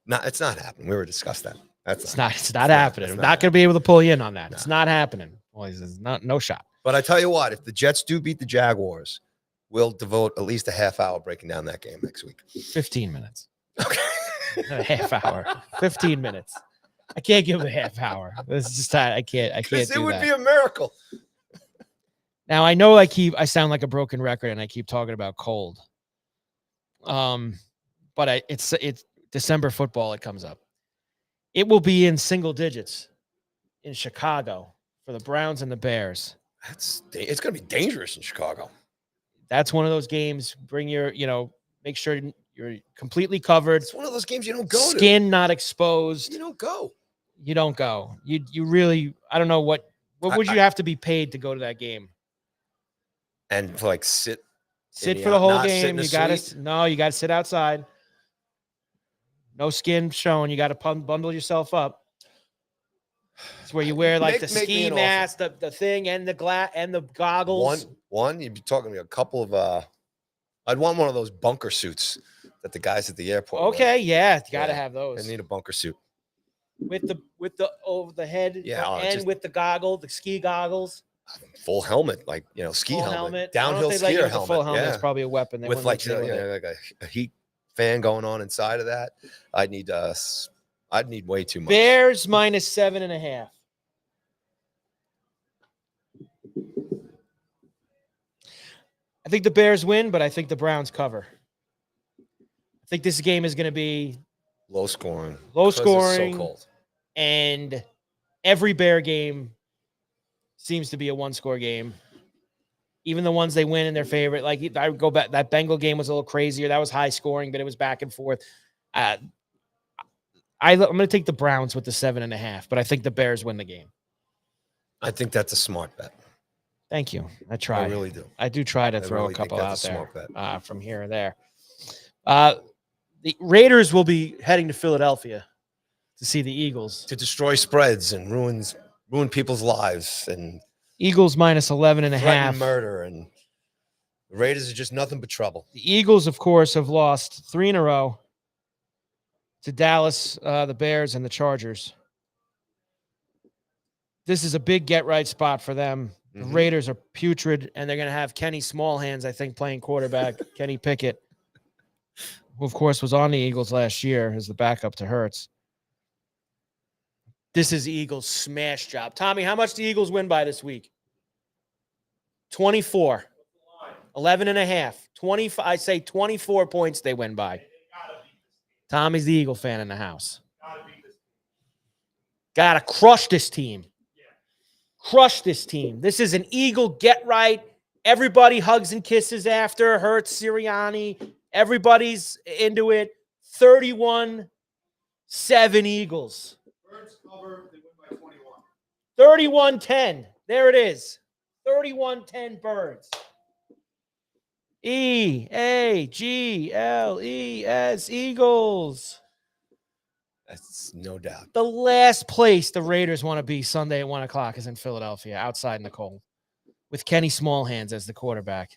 it's not happening. We already discussed that. It's not happening. I'm not going to be able to pull you in on that. No. It's not happening. Boys, it's no shot. But I tell you what, if the Jets do beat the Jaguars, we'll devote at least a half hour breaking down that game next week. 15 minutes. Okay. A half hour. 15 minutes. I can't give a half hour. This is just I can't do that. It would be a miracle. Now I know I sound like a broken record and I keep talking about cold. But it's December football, it comes up. It will be in single digits in Chicago for the Browns and the Bears. It's going to be dangerous in Chicago. That's one of those games. Bring your, make sure you're completely covered. It's one of those games you don't go to. Skin not exposed. You don't go. You don't go. You really, I don't know what would you have to be paid to go to that game? And for sit for the whole game. You got to sit outside. No skin showing. You got to bundle yourself up. It's where you wear the ski mask, the thing, and the glass and the goggles. One, you'd be talking to a couple of. I'd want one of those bunker suits that the guys at the airport. Okay, wear. yeah, you got to have those. I need a bunker suit with the over the head, with the goggle, the ski goggles. Full helmet, ski helmet, downhill skier helmet. Full helmet is probably a weapon. With a heat fan going on inside of that. I'd need way too much. Bears minus 7.5. I think the Bears win, but I think the Browns cover. I think this game is going to be low scoring. It's so cold. And every Bear game seems to be a one-score game. Even the ones they win in their favorite, I would go back. That Bengal game was a little crazier. That was high scoring, but it was back and forth. I'm going to take the Browns with the 7.5, but I think the Bears win the game. I think that's a smart bet. Thank you. I try. I really do. I do try to I throw really a think couple out that's a there smart bet. from here and there. The Raiders will be heading to Philadelphia to see the Eagles. To destroy spreads and ruin people's lives and Eagles minus 11 and a threaten half. murder, and the Raiders are just nothing but trouble. The Eagles, of course, have lost 3 in a row to Dallas, the Bears, and the Chargers. This is a big get-right spot for them. The Raiders are putrid, and they're going to have Kenny Smallhands, I think, playing quarterback, Kenny Pickett, who, of course, was on the Eagles last year as the backup to Hurts. This is the Eagles' smash job. Tommy, how much do the Eagles win by this week? 24. 11 and a half. 25. I say 24 points they win by. Tommy's the Eagle fan in the house. Gotta crush this team. Crush this team. This is an Eagle get-right. Everybody hugs and kisses after. Hurts, Sirianni. Everybody's into it. 31-7 Eagles. Birds cover, they win by 21. 31-10. There it is. 31-10 Birds. E-A-G-L-E-S, Eagles. That's no doubt. The last place the Raiders want to be Sunday at 1 o'clock is in Philadelphia, outside in the cold, with Kenny Smallhands as the quarterback.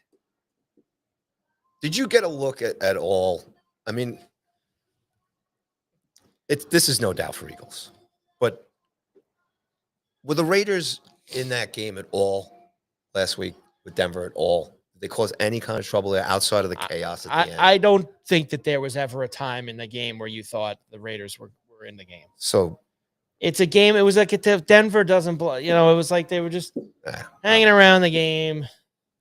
Did you get a look at all? I mean, this is no doubt for Eagles, but were the Raiders in that game at all last week with Denver at all? Did they cause any kind of trouble there outside of the chaos at the end? I don't think that there was ever a time in the game where you thought the Raiders were in the game. So it's a game. It was like if Denver doesn't, it was like they were just hanging around the game.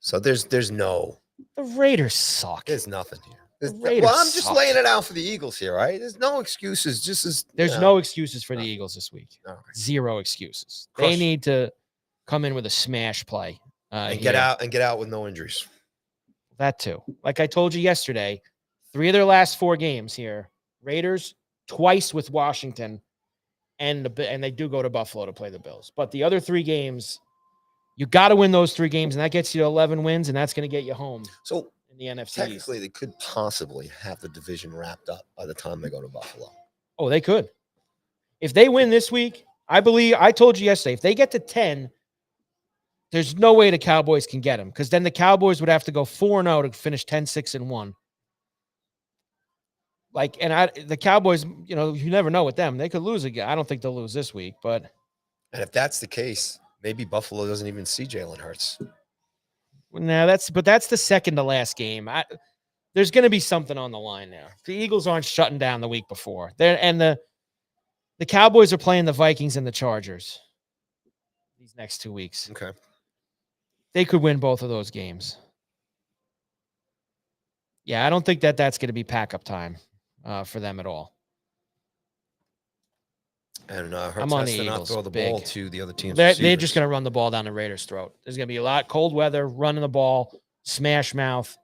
So there's no. The Raiders suck. There's nothing here. Raiders I'm just suck. laying it out for the Eagles here, right? There's no excuses. Just as There's no excuses for the No. Eagles this week. All right. Zero excuses. Crush. They need to come in with a smash play And here. get out with no injuries. That too. Like I told you yesterday, 3 of their last 4 games here. Raiders twice with Washington, and they do go to Buffalo to play the Bills. But the other 3 games, you got to win those 3 games, and that gets you to 11 wins, and that's going to get you home So in the NFC East. technically, they could possibly have the division wrapped up by the time they go to Buffalo. Oh, they could. If they win this week, I told you yesterday, if they get to 10, there's no way the Cowboys can get them, because then the Cowboys would have to go 4-0 to finish 10-6-1. The Cowboys, you never know with them. They could lose again. I don't think they'll lose this week, but. And if that's the case, maybe Buffalo doesn't even see Jalen Hurts. No, that's the second to last game. There's going to be something on the line there. The Eagles aren't shutting down the week before. The Cowboys are playing the Vikings and the Chargers these next 2 weeks. Okay. They could win both of those games. Yeah, I don't think that's going to be pack-up time for them at all. And I'm Hurts on has the to not Eagles, throw the big. ball to the other team's They're receivers. just going to run the ball down the Raiders' throat. There's going to be a lot cold weather, running the ball, smash mouth.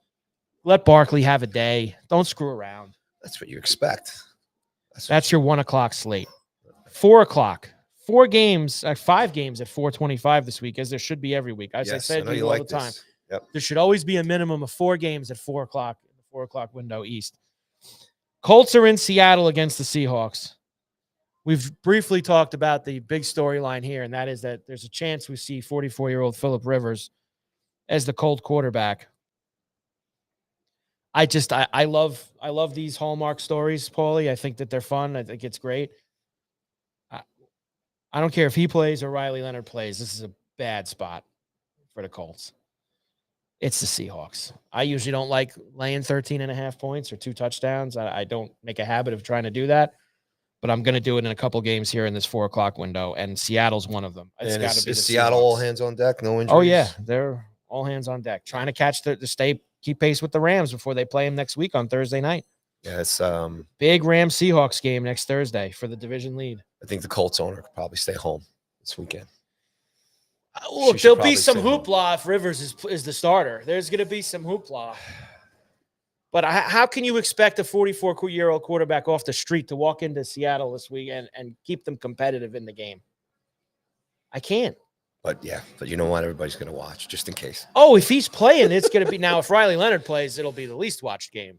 Let Barkley have a day. Don't screw around. That's what you expect. That's your 1 o'clock slate. 4 o'clock. 4 games, 5 games at 4:25 this week, as there should be every week. As I said to you all the time, Yep. there should always be a minimum of 4 games at 4 o'clock in the 4 o'clock window East. Colts are in Seattle against the Seahawks. We've briefly talked about the big storyline here, and that is that there's a chance we see 44-year-old Phillip Rivers as the Colt quarterback. I love these Hallmark stories, Paulie. I think that they're fun. I think it's great. I don't care if he plays or Riley Leonard plays. This is a bad spot for the Colts. It's the Seahawks. I usually don't like laying 13.5 points or 2 touchdowns. I don't make a habit of trying to do that, but I'm going to do it in a couple games here in this 4 o'clock window, and Seattle's one of them. It's got to be is Seattle Seahawks. all hands on deck? No injuries? Oh, yeah. They're all hands on deck, trying to catch keep pace with the Rams before they play them next week on Thursday night. Yeah, it's Big Rams-Seahawks game next Thursday for the division lead. I think the Colts owner could probably stay home this weekend. Look, should there'll be probably some stay home. hoopla if Rivers is the starter. There's going to be some hoopla. But how can you expect a 44-year-old quarterback off the street to walk into Seattle this week and keep them competitive in the game? I can't. But yeah, but you know what? Everybody's going to watch just in case. Oh, if he's playing, it's going to be now. If Riley Leonard plays, it'll be the least watched game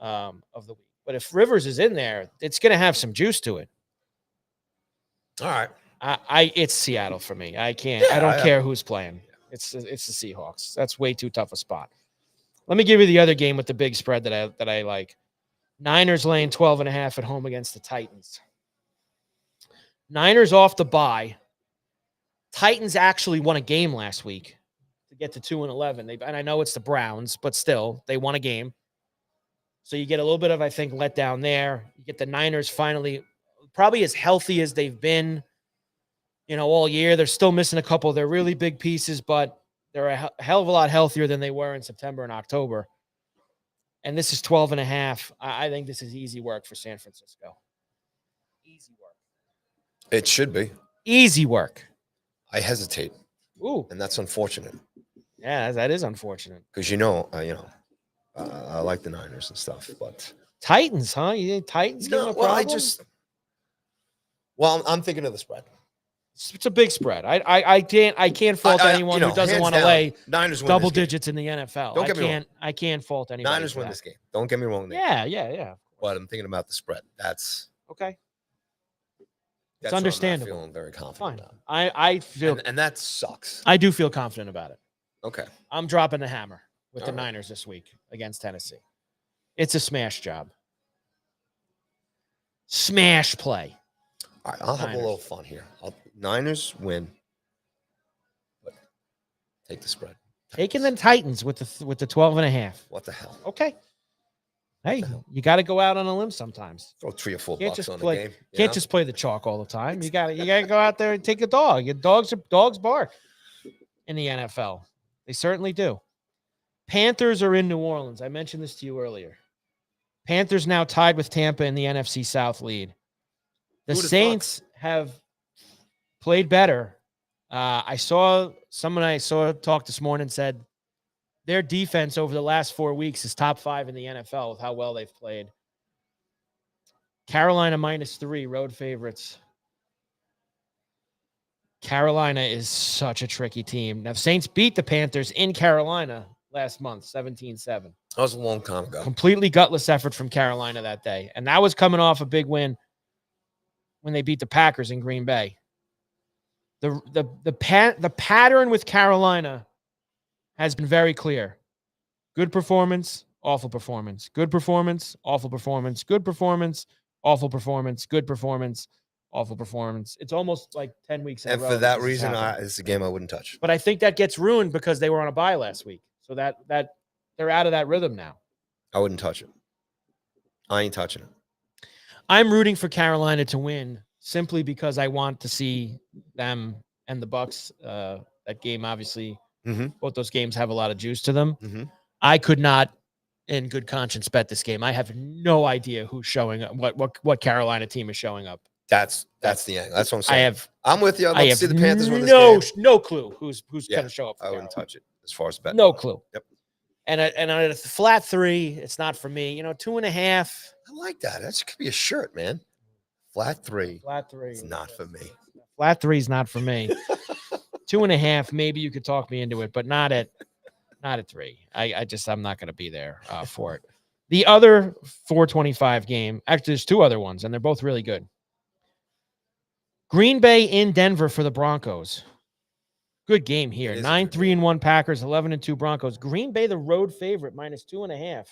of the week. But if Rivers is in there, it's going to have some juice to it. All right. It's Seattle for me. I can't. Yeah, I don't care who's playing. It's the Seahawks. That's way too tough a spot. Let me give you the other game with the big spread that I like. Niners laying 12.5 at home against the Titans. Niners off the bye. Titans actually won a game last week to get to 2-11. And I know it's the Browns, but still, they won a game. So you get a little bit of, I think, letdown there. You get the Niners finally probably as healthy as they've been, all year. They're still missing a couple of their really big pieces, but they're a hell of a lot healthier than they were in September and October. And this is 12.5. I think this is easy work for San Francisco. Easy work. It should be. Easy work. I hesitate. Ooh. And that's unfortunate. Yeah, that is unfortunate. Because I like the Niners and stuff, but Titans, huh? You think Titans? No, I'm thinking of the spread. It's a big spread. I can't fault anyone who doesn't want to lay Niners win double digits in the NFL. Don't get me wrong. I can't fault anybody. Niners win this game. Don't get me wrong. Yeah. But I'm thinking about the spread. That's okay. That's it's understandable. I'm not feeling very confident Fine. about. I feel and that sucks. I do feel confident about it. Okay. I'm dropping the hammer with the All right. Niners this week against Tennessee. It's a smash job. Smash play. All right, I'll have a little fun here. Niners win, but take the spread. Taking the Titans with the 12.5. What the hell? Okay. Hey, you got to go out on a limb sometimes. Throw $3 or $4 Can't bucks just on play, the game. Can't just play the chalk all the time. You got to go out there and take a dog. Your dogs bark in the NFL. They certainly do. Panthers are in New Orleans. I mentioned this to you earlier. Panthers now tied with Tampa in the NFC South lead. The Saints have played better. I saw talk this morning said their defense over the last 4 weeks is top 5 in the NFL with how well they've played. Carolina -3, road favorites. Carolina is such a tricky team. Now, Saints beat the Panthers in Carolina last month, 17-7. That was a long time ago. Completely gutless effort from Carolina that day. And that was coming off a big win when they beat the Packers in Green Bay. The pattern with Carolina has been very clear. Good performance, awful performance. Good performance, awful performance. Good performance, awful performance. Good performance, awful performance. It's almost like 10 weeks in a row. And for that reason, it's a game I wouldn't touch. But I think that gets ruined because they were on a bye last week. So that they're out of that rhythm now. I wouldn't touch it. I ain't touching it. I'm rooting for Carolina to win simply because I want to see them and the Bucs. That game, obviously, both those games have a lot of juice to them. Mm-hmm. I could not, in good conscience, bet this game. I have no idea who's showing up, what Carolina team is showing up. That's the angle. That's what I'm saying. I'm with you. I have see the Panthers win this game. no clue who's going to show up. I wouldn't touch it as far as betting. No clue. Yep. And at a flat 3, it's not for me. 2.5. I like that. That could be a shirt, man. Flat 3. Flat 3. It's not for me. Flat 3 is not for me. 2.5, maybe you could talk me into it, but not at 3. I'm not going to be there for it. The other 425 game, actually, there's 2 other ones, and they're both really good. Green Bay in Denver for the Broncos. Good game here. 9-3-1 Packers, 11-2 Broncos. Green Bay, the road favorite, -2.5.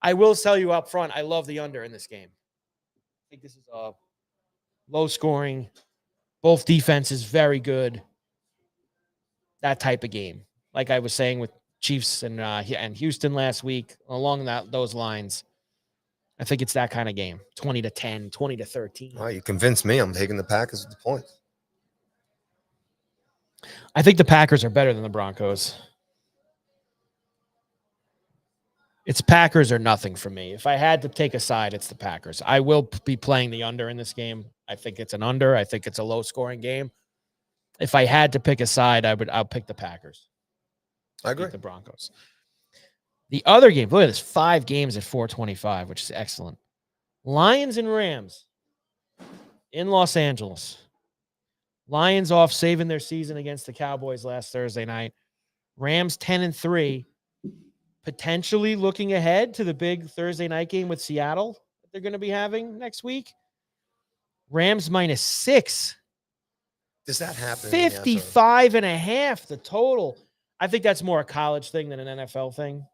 I will tell you up front, I love the under in this game. I think this is a low scoring. Both defenses very good. That type of game. Like I was saying with Chiefs and Houston last week, along those lines. I think it's that kind of game. 20-10, 20-13. Well, you convinced me. I'm taking the Packers with the points. I think the Packers are better than the Broncos. It's Packers or nothing for me. If I had to take a side, it's the Packers. I will be playing the under in this game. I think it's an under. I think it's a low-scoring game. If I had to pick a side, I'll pick the Packers. I agree. The Broncos. The other game, look at this, 5 games at 425, which is excellent. Lions and Rams in Los Angeles. Lions off saving their season against the Cowboys last Thursday night. Rams 10-3, potentially looking ahead to the big Thursday night game with Seattle that they're going to be having next week. Rams -6. Does that happen? in the NFL? 55.5 the total. I think that's more a college thing than an NFL thing.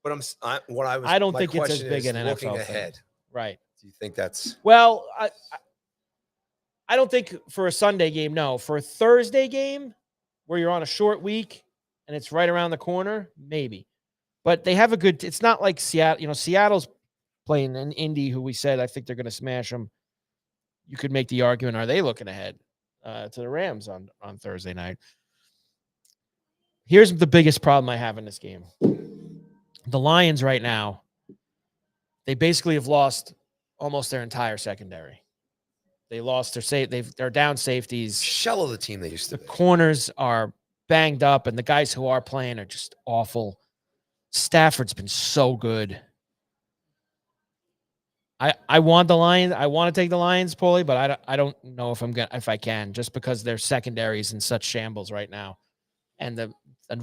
But I don't my think it's as question big is, an looking NFL ahead. thing. Right. Do you think that's Well, I don't think for a Sunday game, no. For a Thursday game where you're on a short week and it's right around the corner, maybe. But they have a good – it's not like Seattle. You know, Seattle's playing an Indy who we said I think they're going to smash them. You could make the argument, are they looking ahead to the Rams on Thursday night? Here's the biggest problem I have in this game. The Lions right now, they basically have lost almost their entire secondary. They lost their they're down safeties. shell of the team they used to The be? corners are banged up, and the guys who are playing are just awful. Stafford's been so good. I want the Lions. I want to take the Lions, Paulie, but I don't know if I can, just because their secondary is in such shambles right now, and the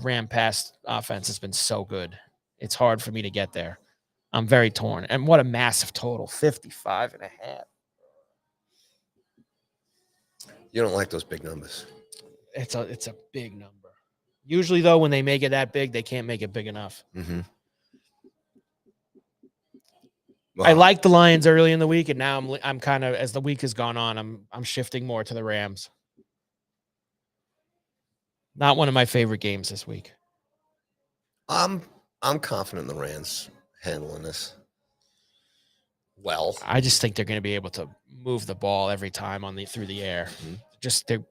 Ram pass offense has been so good. It's hard for me to get there. I'm very torn. And what a massive total, 55.5. You don't like those big numbers. It's a big number. Usually, though, when they make it that big, they can't make it big enough. Mm-hmm. I like the Lions early in the week, and now I'm kind of, as the week has gone on, I'm shifting more to the Rams. Not one of my favorite games this week. I'm confident in the Rams handling this well. I just think they're going to be able to move the ball every time through the air. Mm-hmm.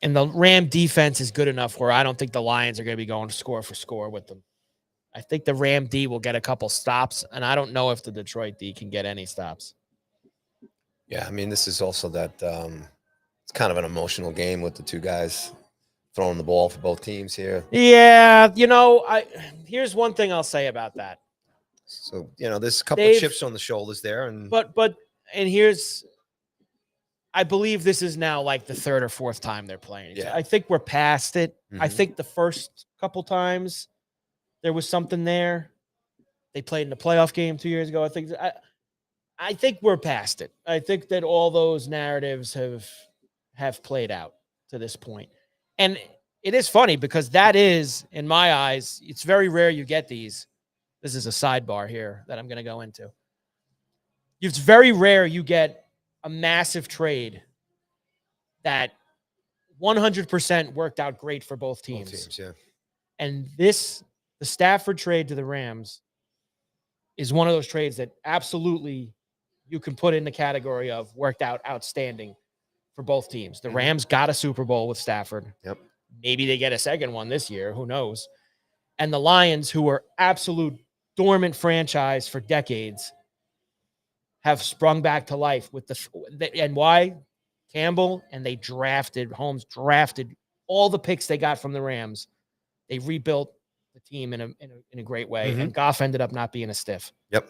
And the Ram defense is good enough where I don't think the Lions are going to be going score for score with them. I think the Ram D will get a couple stops, and I don't know if the Detroit D can get any stops. Yeah, I mean, this is also that it's kind of an emotional game with the two guys throwing the ball for both teams here. Yeah, here's one thing I'll say about that. So, there's a couple of chips on the shoulders there. I believe this is now like the third or fourth time they're playing. Yeah. I think we're past it. Mm-hmm. I think the first couple times there was something there. They played in the playoff game 2 years ago. I think we're past it. I think that all those narratives have played out to this point. And it is funny because that is, in my eyes, it's very rare you get these. This is a sidebar here that I'm going to go into. It's very rare you get a massive trade that 100% worked out great for both teams. Both teams, yeah. And the Stafford trade to the Rams is one of those trades that absolutely you can put in the category of worked out outstanding for both teams. The Rams got a Super Bowl with Stafford. Yep. Maybe they get a second one this year. Who knows? And the Lions, who were absolute dormant franchise for decades, have sprung back to life with and why? Campbell and Holmes drafted all the picks they got from the Rams. They rebuilt the team in a great way, and Goff ended up not being a stiff. Yep.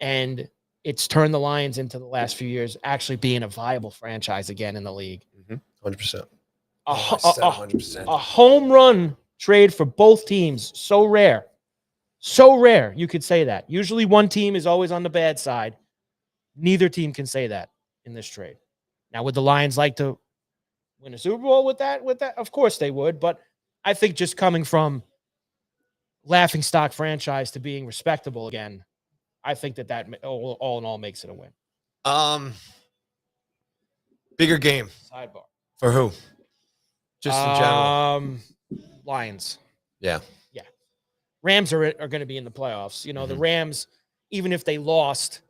And it's turned the Lions into the last few years actually being a viable franchise again in the league. 100%. 100%. A home run trade for both teams. So rare. So rare, you could say that. Usually one team is always on the bad side. Neither team can say that in this trade. Now, would the Lions like to win a Super Bowl with that? Of course they would. But I think just coming from laughingstock franchise to being respectable again, I think that all in all makes it a win. Bigger game. Sidebar. For who? Just in general. Lions. Yeah. Rams are going to be in the playoffs. The Rams, even if they lost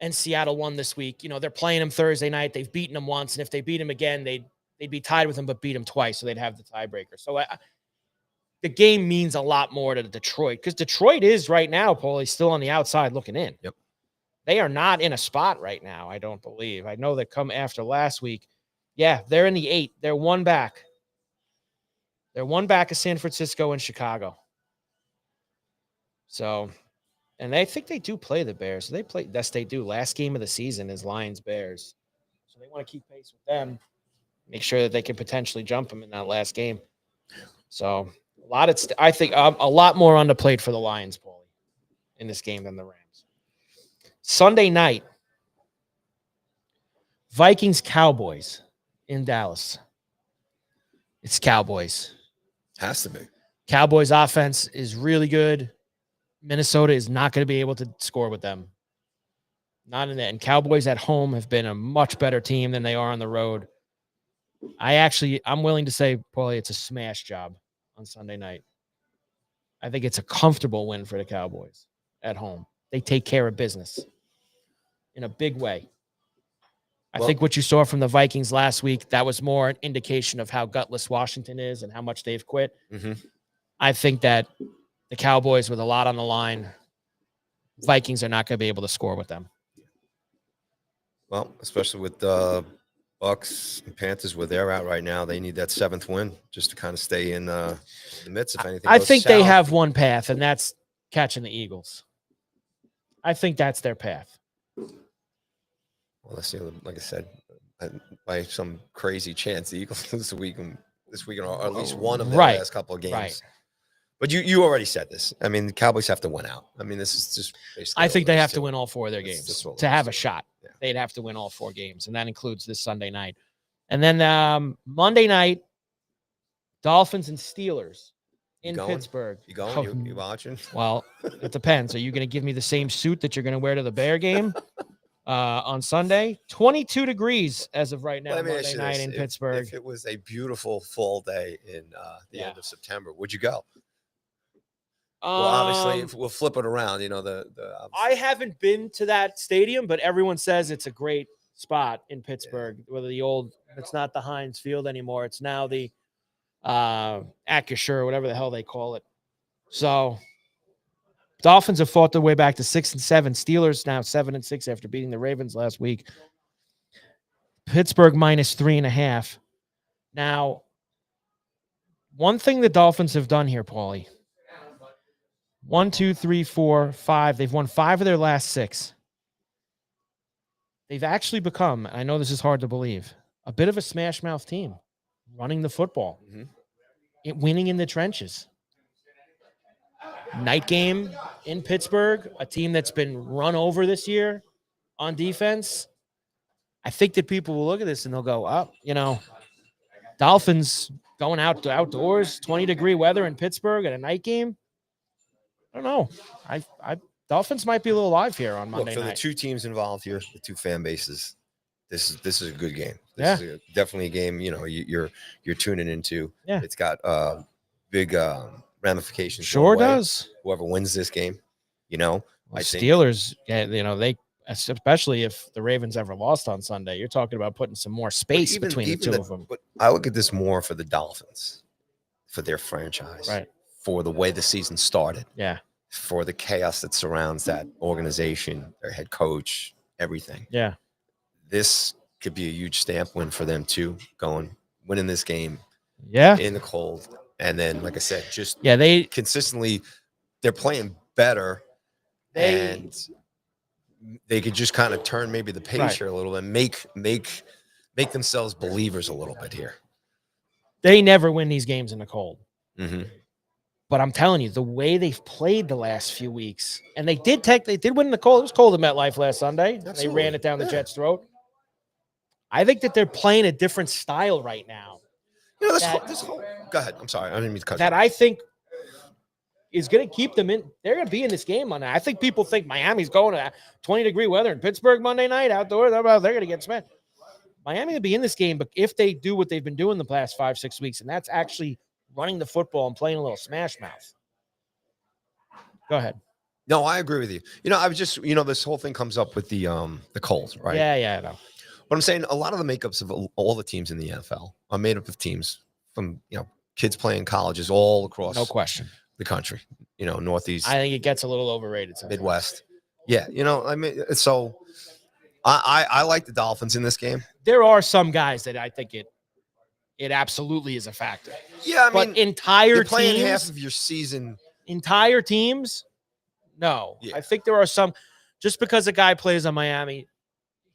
and Seattle won this week, they're playing them Thursday night. They've beaten them once. And if they beat them again, they'd be tied with them, but beat them twice. So they'd have the tiebreaker. So the game means a lot more to Detroit because Detroit is right now, Paulie, still on the outside looking in. Yep. They are not in a spot right now, I don't believe. I know that come after last week. Yeah, they're in the 8. They're one back. They're one back of San Francisco and Chicago. So, and I think they do play the Bears. So they play, yes, they do. Last game of the season is Lions-Bears. So they want to keep pace with them, make sure that they can potentially jump them in that last game. So I think a lot more on the plate for the Lions, Paulie, in this game than the Rams. Sunday night, Vikings Cowboys in Dallas. It's Cowboys. Has to be. Cowboys offense is really good. Minnesota is not going to be able to score with them. Not in that. And Cowboys at home have been a much better team than they are on the road. I'm willing to say, Paulie, it's a smash job on Sunday night. I think it's a comfortable win for the Cowboys at home. They take care of business in a big way. I think what you saw from the Vikings last week, that was more an indication of how gutless Washington is and how much they've quit. Mm-hmm. I think that the Cowboys, with a lot on the line, Vikings are not going to be able to score with them. Well, especially with Bucks and Panthers where they're at right now, they need that 7th win just to kind of stay in the midst. If anything, I goes think they south. have one path, and that's catching the Eagles. I think that's their path. Well, let's see. Like I said, by some crazy chance, the Eagles this week, or at least one of their last couple of games. Right. But you already said this. I mean, the Cowboys have to win out. I mean, this is just basically. I think they have to win all 4 of their games that's to have a shot. Yeah. They'd have to win all 4 games, and that includes this Sunday night. And then Monday night, Dolphins and Steelers in Pittsburgh. You going? You watching? Well, it depends. Are you going to give me the same suit that you're going to wear to the Bear game on Sunday? 22 degrees as of right now, Monday night in Pittsburgh. If it was a beautiful fall day in the end of September, would you go? Well, obviously, if we'll flip it around. You know, I haven't been to that stadium, but everyone says it's a great spot in Pittsburgh. Whether it's not the Heinz Field anymore. It's now the Acrisure, whatever the hell they call it. So Dolphins have fought their way back to 6-7. Steelers now 7-6 after beating the Ravens last week. Pittsburgh -3.5. Now, one thing the Dolphins have done here, Paulie. 1, 2, 3, 4, 5. They've won 5 of their last 6. They've actually become, I know this is hard to believe, a bit of a smash mouth team, running the football, winning in the trenches. Night game in Pittsburgh, a team that's been run over this year on defense. I think that people will look at this and they'll go, Dolphins going outdoors, 20-degree weather in Pittsburgh at a night game. I don't know. Dolphins might be a little live here on Monday night. For the 2 teams involved here, the 2 fan bases, this is a good game. This is definitely a game. You know, you're tuning into. Yeah. It's got big ramifications. Sure does. Whoever wins this game, Steelers. They, especially if the Ravens ever lost on Sunday, you're talking about putting some more space between the 2 of them. But I look at this more for the Dolphins, for their franchise, right? For the way the season started. Yeah. For the chaos that surrounds that organization, their head coach, everything. Yeah. This could be a huge stamp win for them too, winning this game. Yeah. In the cold. And then, like I said, they consistently, they're playing better. And they could just kind of turn maybe the page here a little and make themselves believers a little bit here. They never win these games in the cold. Mm-hmm. But I'm telling you, the way they've played the last few weeks, and they did win in the cold. It was cold at MetLife last Sunday. Absolutely. They ran it down the Jets' throat. I think that they're playing a different style right now. This whole go ahead. I'm sorry. I didn't mean to cut you. That I think is going to keep them in. They're going to be in this game Monday. I think people think Miami's going to 20-degree weather in Pittsburgh Monday night outdoors. They're going to get smashed. Miami will be in this game, but if they do what they've been doing the past 5-6 weeks, and that's actually running the football and playing a little smash mouth. Go ahead. No, I agree with you. I was just, this whole thing comes up with the cold, right? Yeah, I know. But I'm saying a lot of the makeups of all the teams in the NFL are made up of teams from, kids playing colleges all across the country, Northeast. I think it gets a little overrated sometimes. Midwest. Yeah. So I like the Dolphins in this game. There are some guys that I think it absolutely is a factor. Yeah, but entire playing teams, half of your season. Entire teams, no. Yeah. I think there are some. Just because a guy plays on Miami,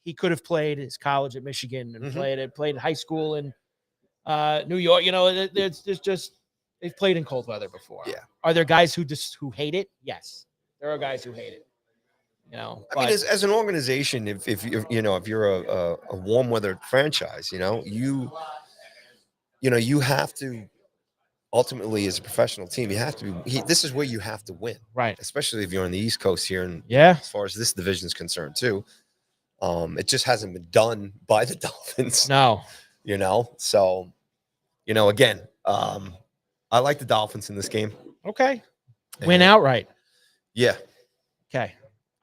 he could have played his college at Michigan and Mhm. played high school in New York. You know, there's just they've played in cold weather before. Yeah. Are there guys who hate it? Yes, there are guys who hate it. You know, I mean, but as an organization, if you're, if you're a warm weather franchise, you have to ultimately, as a professional team, you have to this is where you have to win, right, especially if you're on the East Coast here. And, yeah, as far as this division is concerned too, it just hasn't been done by the Dolphins, no, So, again, I like the Dolphins in this game. okay, win And outright. yeah, Okay,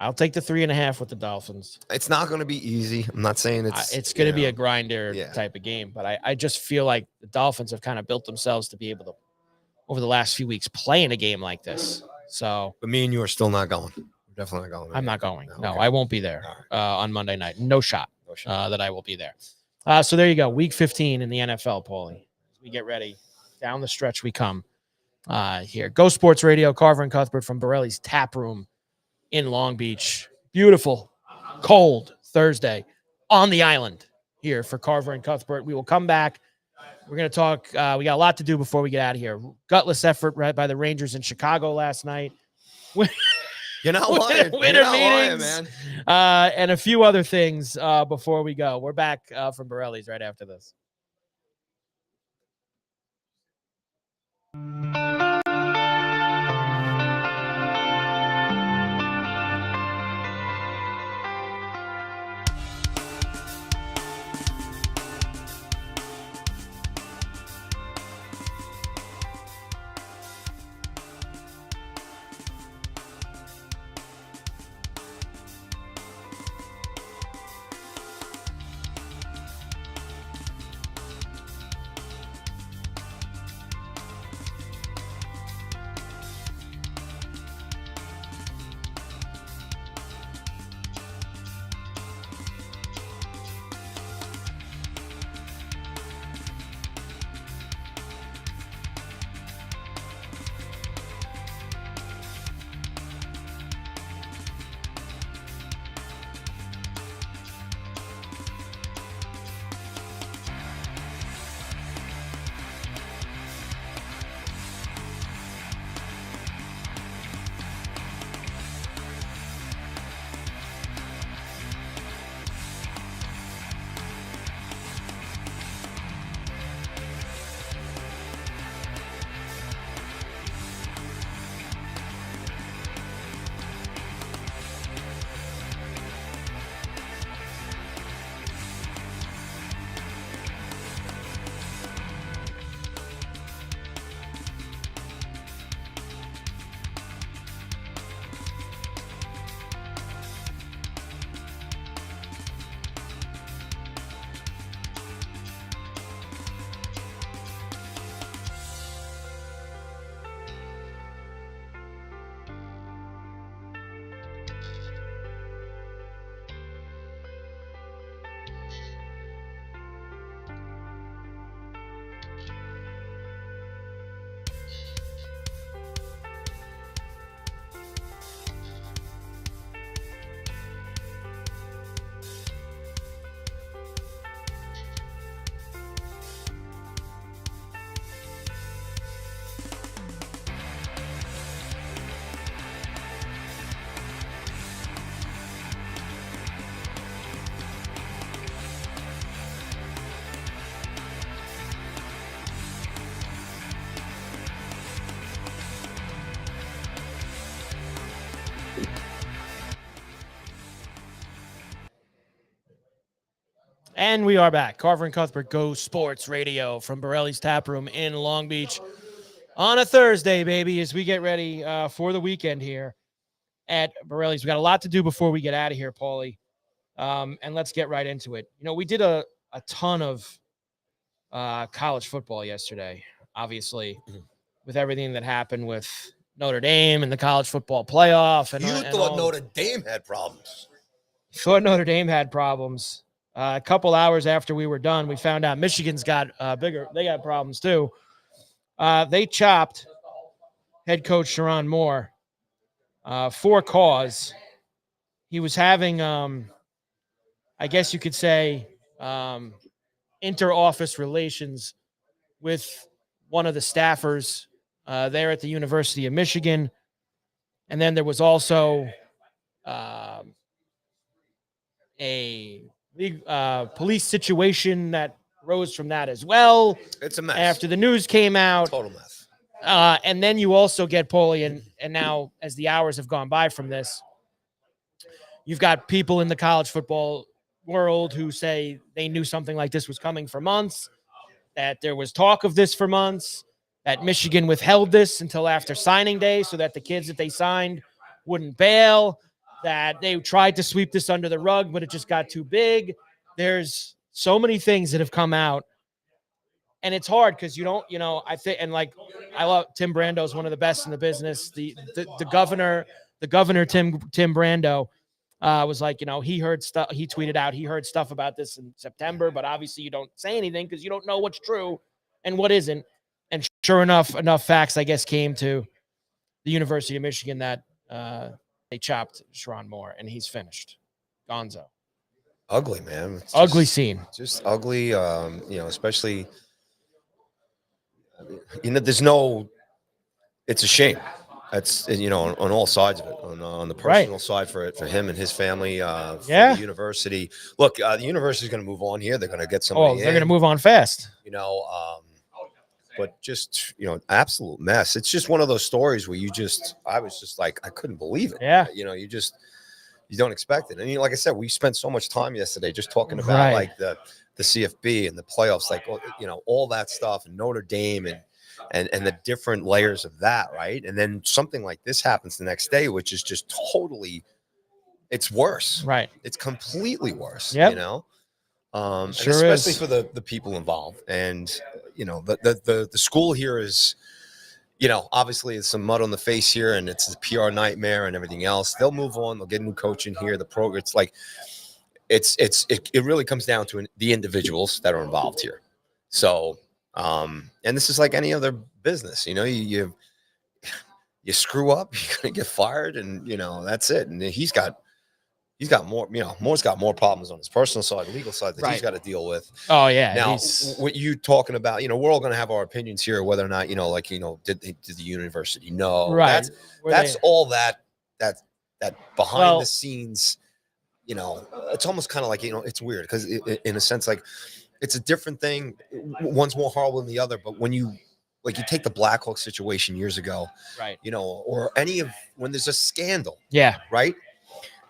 I'll take the 3.5 with the Dolphins. it's not going to be easy. I'm not saying It's going to be a know, grinder yeah. type of game, but I just feel like the Dolphins have kind of built themselves to be able to, over the last few weeks, play in a game like this. So, But me and you are still not going. We're definitely not going. I'm not going. No, okay. I won't be there on Monday night. No shot, No shot. that I will be there. So there you go. Week 15 in the NFL, Paulie. As we get ready, down the stretch we come here. Go Sports Radio, Carver and Cuthbert from Borelli's Tap Room in Long Beach. Beautiful, cold Thursday on the island here for Carver and Cuthbert. We will come back. We're going to talk. We got a lot to do before we get out of here. Gutless effort right by the Rangers in Chicago last night. You're not lying. Winter You're not lying, meetings, man. and a few other things before we go. We're back from Borelli's right after this. And we are back. Carver and Cuthbert Go Sports Radio from Borelli's Tap Room in Long Beach on a Thursday, baby, as we get ready for the weekend here at Borelli's. We got a lot to do before we get out of here, Paulie. And let's get right into it. We did a ton of college football yesterday, obviously, with everything that happened with Notre Dame and the college football playoff. And You thought Notre Dame had problems. Thought Notre Dame had problems. A couple hours after we were done, we found out Michigan's got bigger. They got problems too. They chopped head coach Sharon Moore for cause. He was having I guess you could say, inter-office relations with one of the staffers there at the University of Michigan. And then there was also a police situation that rose from that as well. It's a mess. After the news came out. Total mess. And then you also get Paulie, and now as the hours have gone by from this, you've got people in the college football world who say they knew something like this was coming for months, that there was talk of this for months, that Michigan withheld this until after signing day so that the kids that they signed wouldn't bail, that they tried to sweep this under the rug, but it just got too big. There's so many things that have come out. And it's hard because you don't, I think, and like, I love Tim Brando is one of the best in the business. The governor, Tim Brando, was like, he heard stuff. He tweeted out he heard stuff about this in September, but obviously you don't say anything because you don't know what's true and what isn't. And sure enough facts, I guess, came to the University of Michigan that they chopped Sharon Moore and he's finished. Gonzo. Ugly, man. It's ugly scene. Just ugly. Especially. There's no. It's a shame. That's on all sides of it. On the personal side for him and his family. For the university. Look, the university is going to move on here. They're going to get somebody. Oh, they're going to move on fast. But just absolute mess. It's just one of those stories where I was just like, I couldn't believe it. Yeah. You don't expect it. And like I said, we spent so much time yesterday just talking about like the CFB and the playoffs, like all that stuff, and Notre Dame and the different layers of that, right? And then something like this happens the next day, which is just totally, it's worse. Right. It's completely worse. Yep. Sure, and especially for the people involved. And the school here is, obviously it's some mud on the face here, and it's a PR nightmare and everything else. They'll move on. They'll get a new coach in here. The program, it's like, it really comes down to the individuals that are involved here. So, and this is like any other business, you screw up, you're gonna get fired, and that's it. And he's got more, Moore's got more problems on his personal side, legal side that he's got to deal with. Oh yeah. Now, what you talking about, we're all going to have our opinions here, whether or not, did the university know? Right. That's all that behind the scenes, it's almost kind of like, it's weird because in a sense, like it's a different thing. One's more horrible than the other, but when you take the Blackhawks situation years ago, right. Or when there's a scandal, right?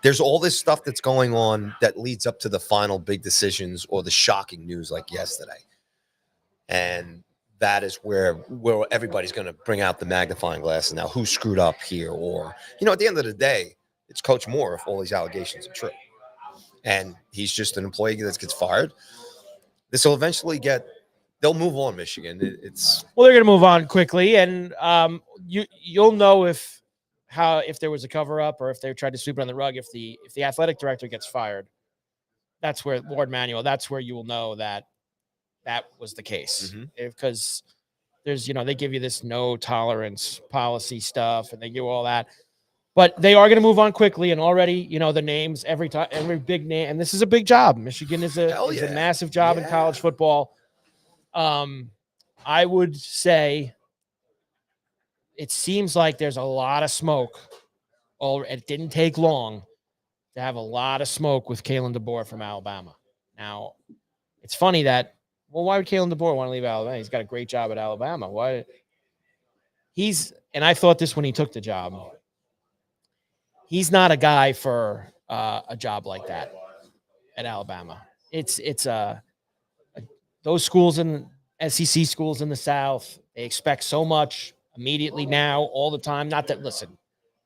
There's all this stuff that's going on that leads up to the final big decisions or the shocking news like yesterday. And that is where everybody's going to bring out the magnifying glass. And now who screwed up here? Or, at the end of the day, it's Coach Moore if all these allegations are true. And he's just an employee that gets fired. This will eventually they'll move on, Michigan. They're going to move on quickly. And you'll know if there was a cover up or if they tried to sweep it on the rug, if the athletic director gets fired. That's where Ward Manuel, that's where you will know that was the case. Because there's, they give you this no tolerance policy stuff and they give all that. But they are going to move on quickly, and already, the names every big name, and this is a big job. Michigan is a massive job in college football. I would say it seems like there's a lot of smoke. It didn't take long to have a lot of smoke with Kalen DeBoer from Alabama. Now, it's funny that, why would Kalen DeBoer want to leave Alabama? He's got a great job at Alabama. Why? And I thought this when he took the job. He's not a guy for a job like that at Alabama. It's those schools in SEC schools in the South, they expect so much immediately now, all the time. Not that, listen,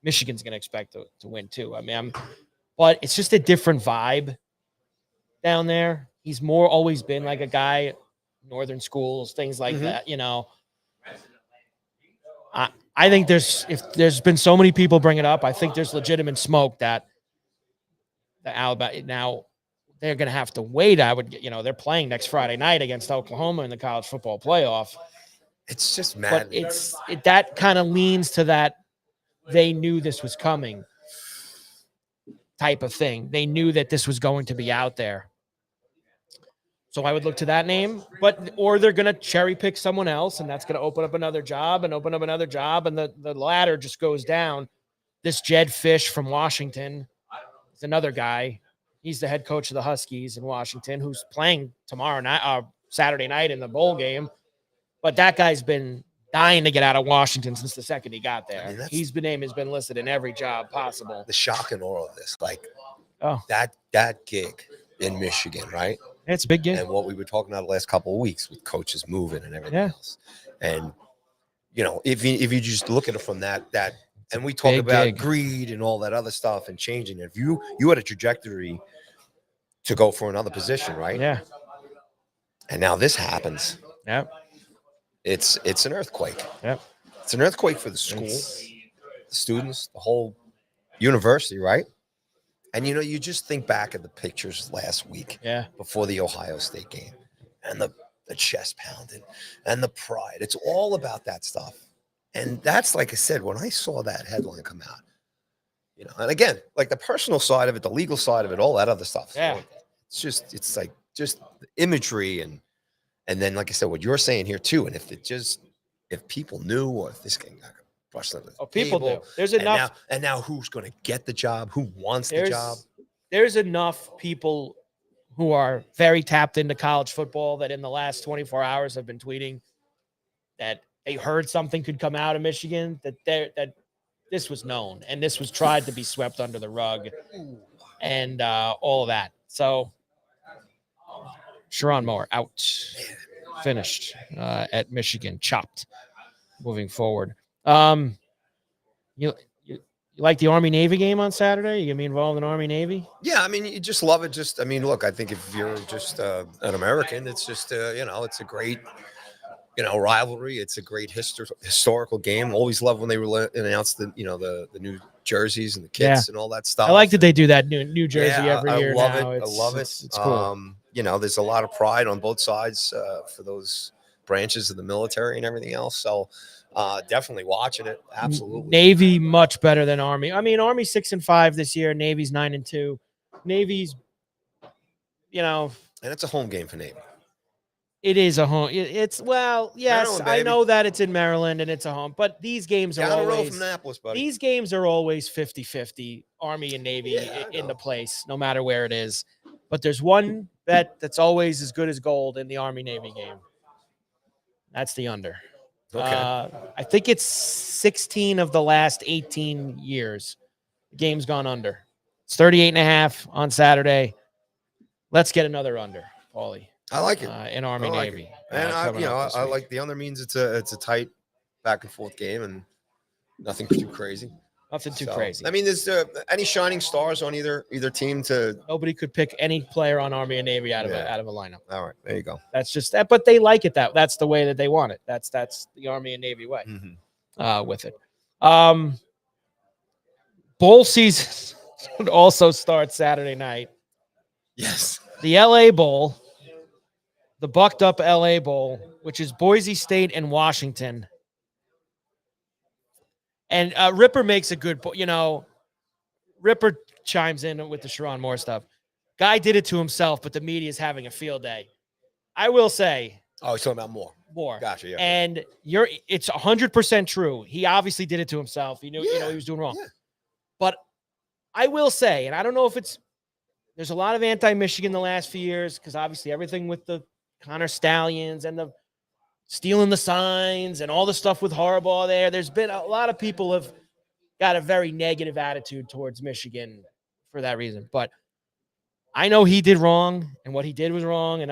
Michigan's going to expect to win too. But it's just a different vibe down there. He's always been like a guy, northern schools, things like that, I think if there's been so many people bring it up, I think there's legitimate smoke that the Alabama now they're going to have to wait. They're playing next Friday night against Oklahoma in the college football playoff. It's just mad. But that kind of leans to that they knew this was coming. type of thing. They knew that this was going to be out there. So I would look to that name, or they're going to cherry pick someone else, and that's going to open up another job, and the ladder just goes down. This Jed Fish from Washington is another guy. He's the head coach of the Huskies in Washington, who's playing Saturday night in the bowl game. But that guy's been dying to get out of Washington since the second he got there. I mean, His name has been listed in every job possible. The shock and awe of this, like Oh, that gig in Michigan, right? it's a big gig. And what we were talking about the last couple of weeks with coaches moving and everything else. And if you just look at it from that, and we talk big about gig. greed and all that other stuff and changing. If you had a trajectory to go for another position, right? Yeah. And now this happens. Yeah. It's an earthquake. Yep. It's an earthquake for the school, the students, the whole university, right? And you just think back at the pictures last week, before the Ohio State game, and the chest pounding and the pride. It's all about that stuff. And that's, like I said, when I saw that headline come out, and again, like the personal side of it, the legal side of it, all that other stuff. Yeah. It's like the imagery and then, like I said, what you're saying here too. And if people knew, or if this game got brushed under the people table, do. There's enough. And now who's going to get the job? Who wants the job? There's enough people who are very tapped into college football that in the last 24 hours have been tweeting that they heard something could come out of Michigan, that this was known and this was tried to be swept under the rug and all of that. So Sharon Moore out, finished at Michigan, chopped. Moving forward, you like the Army Navy game on Saturday? You gonna be involved in Army Navy? Yeah, I mean, you just love it. Look, I think if you're just an American, it's just it's a great rivalry. It's a great historical game. Always love when they announced the new jerseys and the kits and all that stuff. I like that they do that New Jersey every year. I love now. it. I love it. It's cool. There's a lot of pride on both sides for those branches of the military and everything else. So definitely watching it. Absolutely. Navy much better than Army. I mean, Army's 6-5 this year. Navy's 9-2. Navy's, and it's a home game for Navy. It is a home. Yes, Maryland, I know that it's in Maryland and it's a home, but these games are always from Annapolis, buddy. These games are always 50-50, Army and Navy in the place, no matter where it is. But there's one bet that's always as good as gold in the Army Navy game. That's the under. Okay. I think it's 16 of the last 18 years. The game's gone under. It's 38.5 on Saturday. Let's get another under, Paulie. I like it. In Army Navy. And I like the under means it's a tight back and forth game and nothing too crazy. Nothing too crazy. I mean, there's any shining stars on either team to. Nobody could pick any player on Army and Navy out of a lineup. All right, there you go. That's just that, but they like it that's the way that they want it. That's the Army and Navy way. With it. Bowl season also starts Saturday night. Yes. The LA Bowl. The bucked up LA Bowl, which is Boise State and Washington. And Ripper makes a good point. Ripper chimes in with the Sharon Moore stuff. Guy did it to himself, but the media is having a field day. I will say. Oh, he's talking about Moore. Gotcha. Yeah. And it's 100% true. He obviously did it to himself. He knew, he was doing wrong. Yeah. But I will say, and I don't know if there's a lot of anti-Michigan the last few years because obviously everything with the Connor Stallions and the stealing the signs and all the stuff with Harbaugh there. There's been a lot of people have got a very negative attitude towards Michigan for that reason. But I know he did wrong and what he did was wrong. And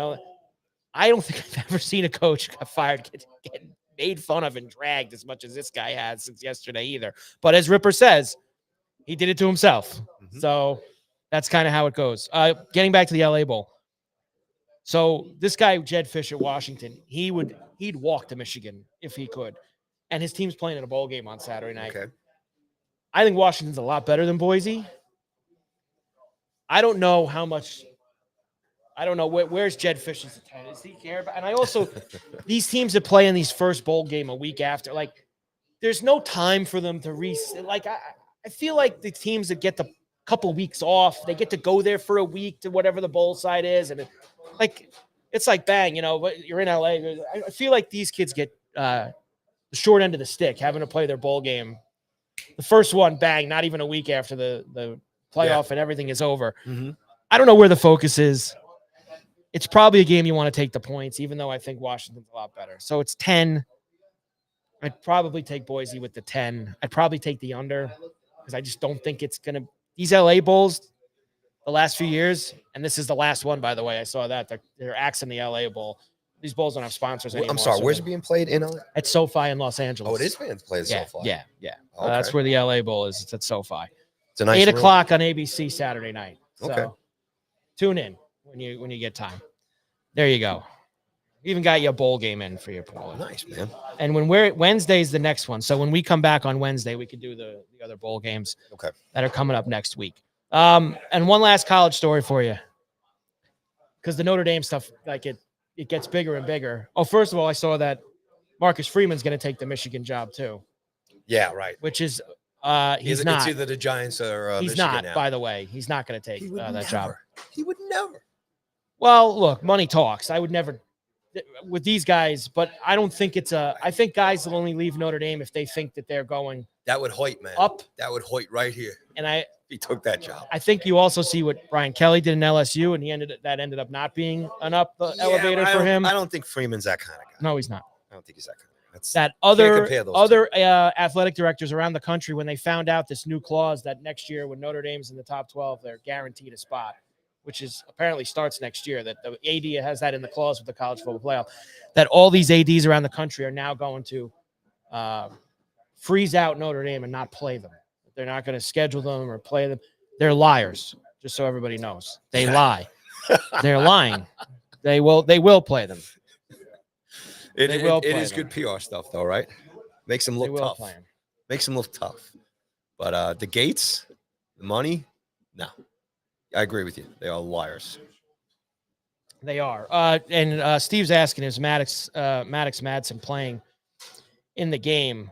I don't think I've ever seen a coach got fired, get made fun of and dragged as much as this guy has since yesterday either. But as Ripper says, he did it to himself. So that's kind of how it goes. Getting back to the LA Bowl. So this guy, Jed Fish at Washington, he'd walk to Michigan if he could. And his team's playing in a bowl game on Saturday night. Okay. I think Washington's a lot better than Boise. I don't know how much. I don't know where's Jed Fish's attendance. Does he care about? And I also, these teams that play in these first bowl game a week after, like, there's no time for them to I feel like the teams that get to couple weeks off. They get to go there for a week to whatever the bowl side is, and it's like bang, but you're in LA. I feel like these kids get the short end of the stick, having to play their bowl game. The first one, bang, not even a week after the playoff and everything is over. Mm-hmm. I don't know where the focus is. It's probably a game you want to take the points, even though I think Washington's a lot better. So it's 10. I'd probably take Boise with the 10. I'd probably take the under because I just don't think it's going to – these LA Bowls the last few years, and this is the last one, by the way. I saw that. They're axing the LA Bowl. These bowls don't have sponsors anymore. I'm sorry. Where's it being played in LA? At SoFi in Los Angeles. Oh, it is being played at SoFi. Yeah. Okay. That's where the LA Bowl is. It's at SoFi. It's a nice 8 o'clock on ABC Saturday night. So Okay. tune in when you get time. There you go. We even got you a bowl game in for your Paul. Nice, man. And Wednesday's the next one. So when we come back on Wednesday, we could do the other bowl games that are coming up next week. And one last college story for you. Because the Notre Dame stuff, it gets bigger and bigger. Oh, first of all, I saw that Marcus Freeman's going to take the Michigan job too. Yeah, right. Which is he's not. It's either the Giants or he's Michigan not. now. By the way, he's not going to take that job. He would never. Well, look, money talks. I would never with these guys, but I don't think I think guys will only leave Notre Dame if they think that they're going. That would Hoyt, man. Up. That would Hoyt right here. And he took that job. I think you also see what Brian Kelly did in LSU, and ended up not being an elevator for him. I don't think Freeman's that kind of guy. No, he's not. I don't think he's that kind of guy. That other athletic directors around the country, when they found out this new clause that next year when Notre Dame's in the top 12, they're guaranteed a spot, which is apparently starts next year, that the AD has that in the clause with the college football playoff, that all these ADs around the country are now going to freeze out Notre Dame and not play them. They're not going to schedule them or play them. They're liars, just so everybody knows. They lie. They're lying. They will play them. It is good PR stuff, though, right? Makes them look tough. Makes them look tough. But the Gates, the money, no. I agree with you. They are liars. They are. And Steve's asking, is Maddox Madsen playing in the game?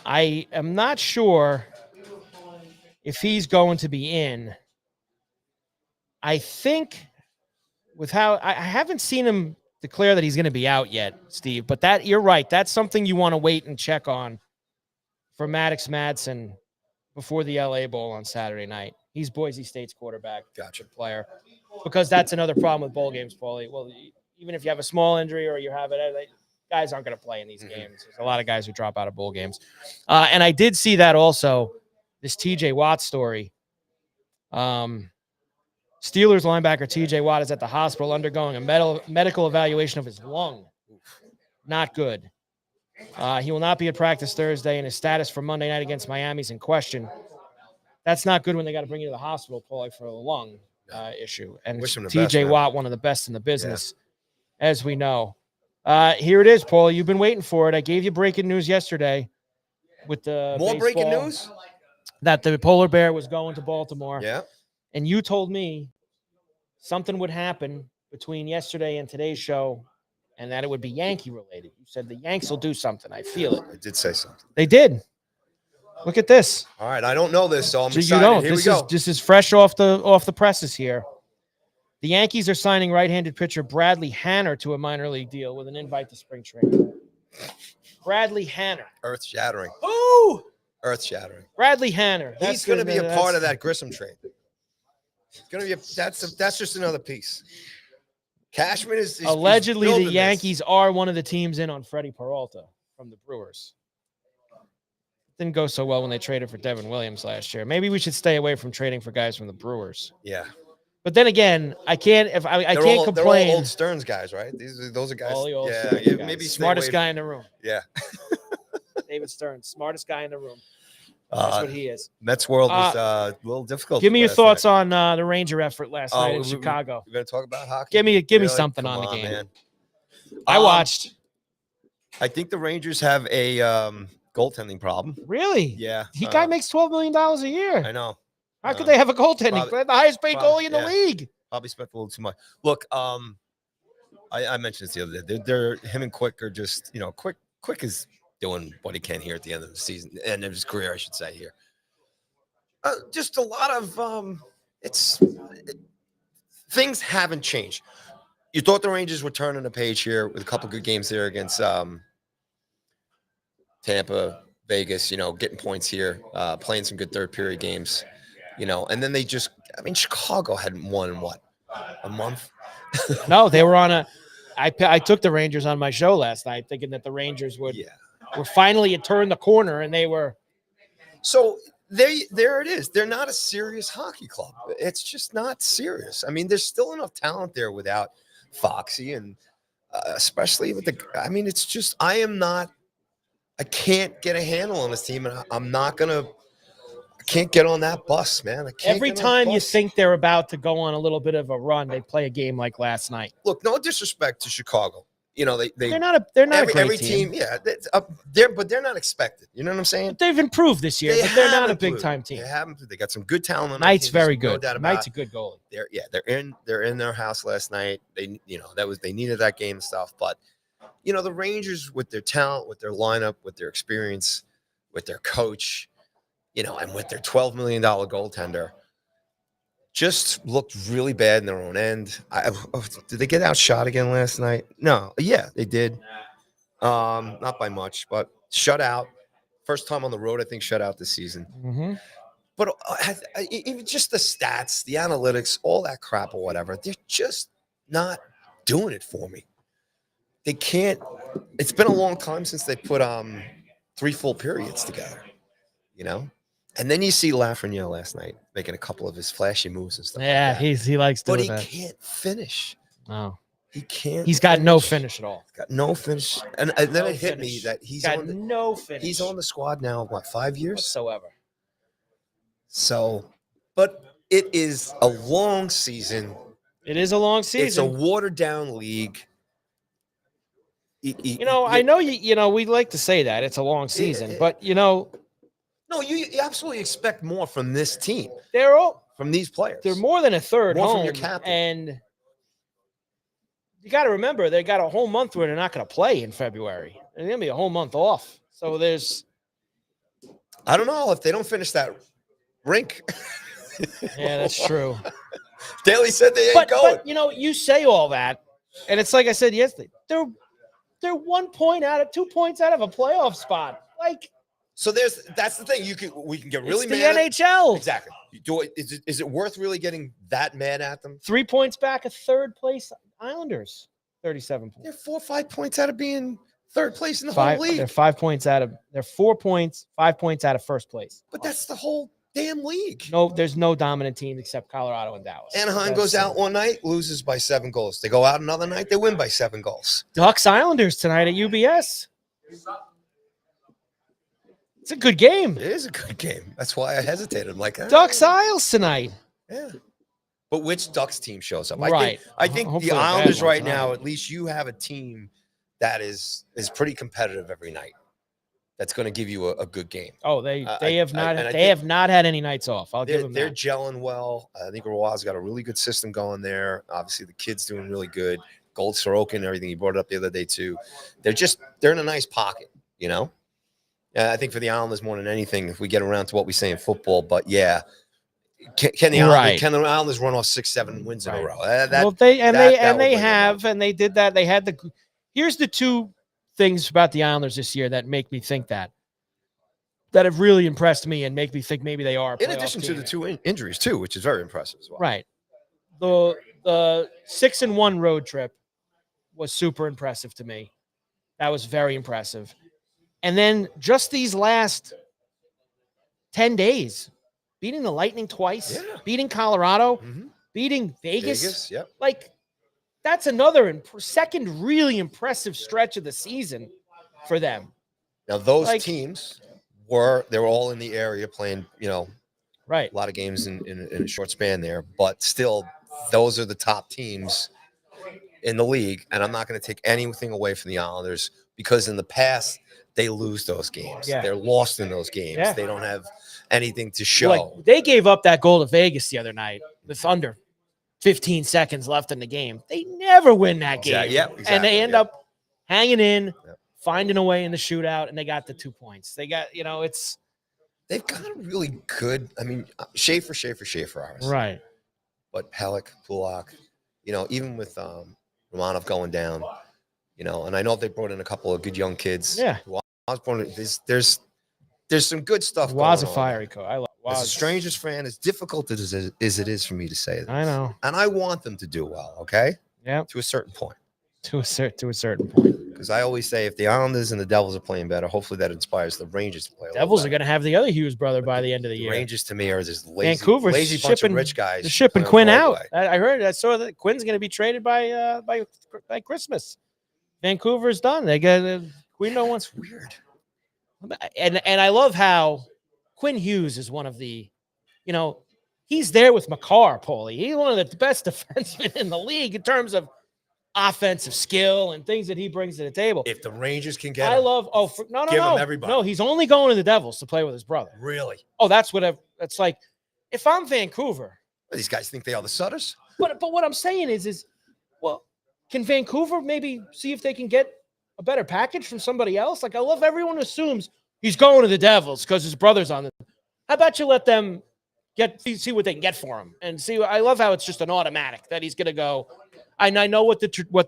I am not sure if he's going to be in. I think with how I haven't seen him declare that he's going to be out yet, Steve, but that you're right. That's something you want to wait and check on for Maddox Madsen before the LA Bowl on Saturday night. He's Boise State's quarterback. Gotcha. Player. Because that's another problem with bowl games, Paulie. Well, even if you have a small injury or you have it, guys aren't going to play in these games. There's a lot of guys who drop out of bowl games. And I did see that also, this TJ Watt story. Steelers linebacker TJ Watt is at the hospital undergoing a medical evaluation of his lung. Not good. He will not be at practice Thursday, and his status for Monday night against Miami is in question. That's not good when they got to bring you to the hospital, Paulie, for a lung issue. And TJ Watt, one of the best in the business, as we know. Here it is, Paul. You've been waiting for it. I gave you breaking news yesterday with the more breaking news that the polar bear was going to Baltimore. Yeah. And you told me something would happen between yesterday and today's show, and that it would be Yankee related. You said the Yanks will do something. I feel it. I did say something. They did. Look at this. All right, I don't know this, so I'm excited. You don't. Here we go. This is fresh off the presses here. The Yankees are signing right-handed pitcher Bradley Hanner to a minor league deal with an invite to spring training. Bradley Hanner. Earth-shattering. Ooh! Earth-shattering. Bradley Hanner. He's going to be a part of that Grissom trade. It's going to be that's just another piece. Cashman is allegedly the Yankees are one of the teams in on Freddie Peralta from the Brewers. Didn't go so well when they traded for Devin Williams last year. Maybe we should stay away from trading for guys from the Brewers. Yeah. But then again, I can't complain. They're all old Stearns guys, right? Those are guys. All the old Stearns guys. Maybe smartest guy in the room. Yeah. David Stearns, smartest guy in the room. That's what he is. Mets world was a little difficult. Give me your thoughts on the Ranger effort last night in Chicago. We're going to talk about hockey. Give me something on the game. Man. I watched. I think the Rangers have a goaltending problem. Really? Yeah. He guy makes $12 million a year. I know. How could they have a goaltending? The highest paid goalie in the league. Probably spent a little too much. Look, I mentioned this the other day. They're him and Quick are just, Quick is doing what he can here at the end of the season, end of his career, I should say here. Just a lot of things haven't changed. You thought the Rangers were turning the page here with a couple good games there against Tampa, Vegas, getting points here, playing some good third period games, and then they just, Chicago hadn't won in what, a month? No, they were on a. I took the Rangers on my show last night, thinking that the Rangers were finally had turned the corner, and they were. So there it is. They're not a serious hockey club. It's just not serious. I mean, there's still enough talent there without Foxy, and especially with the. I mean, it's just I can't get a handle on this team, and I'm not gonna. I can't get on that bus, man. Every time you think they're about to go on a little bit of a run, they play a game like last night. Look, no disrespect to Chicago. They're not a great every team. Yeah, but they're not expected. You know what I'm saying? But they've improved this year, but they're not a big time team. They haven't. They got some good talent on Knight's team, very no good. doubt about Knight's it. a good goalie. They're in their house last night. They they needed that game and stuff. But the Rangers with their talent, with their lineup, with their experience, with their coach, and with their $12 million goaltender, just looked really bad in their own end. Did they get outshot again last night? No. Yeah, they did. Not by much, but shut out. First time on the road, I think, shut out this season. Mm-hmm. But even just the stats, the analytics, all that crap or whatever, they're just not doing it for me. They can't. It's been a long time since they put 3 full periods together, And then you see Lafreniere last night making a couple of his flashy moves and stuff. Yeah, like that. he likes doing but he that. can't finish. No, he can't. He's got no finish at all. Got no finish, and then No it hit finish. me that he's Got on no finish. He's on the squad now. What, 5 years? Whatsoever. So, but it is a long season. It is a long season. It's a watered down league. I know we like to say that it's a long season, but no, you absolutely expect more from this team. From these players. They're more than a third more home, from your captain. And you got to remember they got a whole month where they're not going to play in February. They're going to be a whole month off. So I don't know if they don't finish that rink. Yeah, that's true. Daly said they ain't going. But you say all that, and it's like I said yesterday. They're 1 point out of 2 points out of a playoff spot. So that's the thing. We can get really it's mad. The NHL. Exactly. Is it worth really getting that mad at them? 3 points back of third place Islanders, 37 points. They're 4 or 5 points out of being third place in the whole league. They're 5 points out of. They're 4 points, 5 points out of first place. But that's the whole damn league. No, there's no dominant team except Colorado and Dallas. Anaheim goes out one night, loses by 7 goals. They go out another night, they win by 7 goals. Ducks Islanders tonight at UBS. It's a good game. It is a good game. That's why I hesitated. I'm like, Ducks Isles tonight. Yeah. But which Ducks team shows up? Right. I think Hopefully the a bad Islanders one right tonight. now, at least you have a team that is pretty competitive every night. That's going to give you a good game. Oh, they have not had any nights off. I'll give them They're that. gelling well. I think Roy's got a really good system going there. Obviously, the kid's doing really good. Gold Sorokin and everything. He brought it up the other day too. They're in a nice pocket, I think for the Islanders more than anything, if we get around to what we say in football, but yeah, can the Islanders run off 6-7 wins in a row? They did that. They had here's the 2 things about the Islanders this year that make me think that have really impressed me and make me think maybe they are. In addition to the 2 injuries too, which is very impressive as well. Right. The 6-1 road trip was super impressive to me. That was very impressive. And then just these last 10 days, beating the Lightning twice, beating Colorado, beating Vegas. Yep. That's another second really impressive stretch of the season for them. Now, those teams they were all in the area playing, right, a lot of games in a short span there, but still, those are the top teams in the league. And I'm not going to take anything away from the Islanders because in the past, they lose those games. Yeah. They're lost in those games. Yeah. They don't have anything to show. They gave up that goal to Vegas the other night with under 15 seconds left in the game. They never win that game. Exactly. And they end up hanging in, finding a way in the shootout, and they got the 2 points. They got, they've got a really good. I mean, Schaefer, ours. Right. But Pellick, Pulak, even with Romanov going down, and I know they brought in a couple of good young kids. Yeah. Osborne, there's some good stuff going Was a on. fiery coach. I love As a Was. Strangers fan, as difficult as it is for me to say this. I know. And I want them to do well, okay? Yeah. To a certain point. To a certain point. Because I always say if the Islanders and the Devils are playing better, hopefully that inspires the Rangers to play a Devils little are going to have the other Hughes brother by the end of the year. Rangers to me are this lazy, Vancouver's lazy bunch of shipping- rich guys. They're shipping playing Quinn out. Broadway. I heard. I saw that Quinn's going to be traded by Christmas. Vancouver's done. They got Quinn. No one's Weird. And I love how Quinn Hughes is one of the, he's there with McCarr, Paulie. He's one of the best defensemen in the league in terms of offensive skill and things that he brings to the table. If the Rangers can get I him, love. Oh, no, give him no, everybody. no. He's only going to the Devils to play with his brother. really? Oh, that's what. That's like, if I'm Vancouver. These guys think they are the Sutters? But what I'm saying is, well, can Vancouver maybe see if they can get a better package from somebody else? Like, I love everyone assumes he's going to the Devils because his brother's on it. How about you let them see what they can get for him and see? I love how it's just an automatic that he's going to go. And I know what the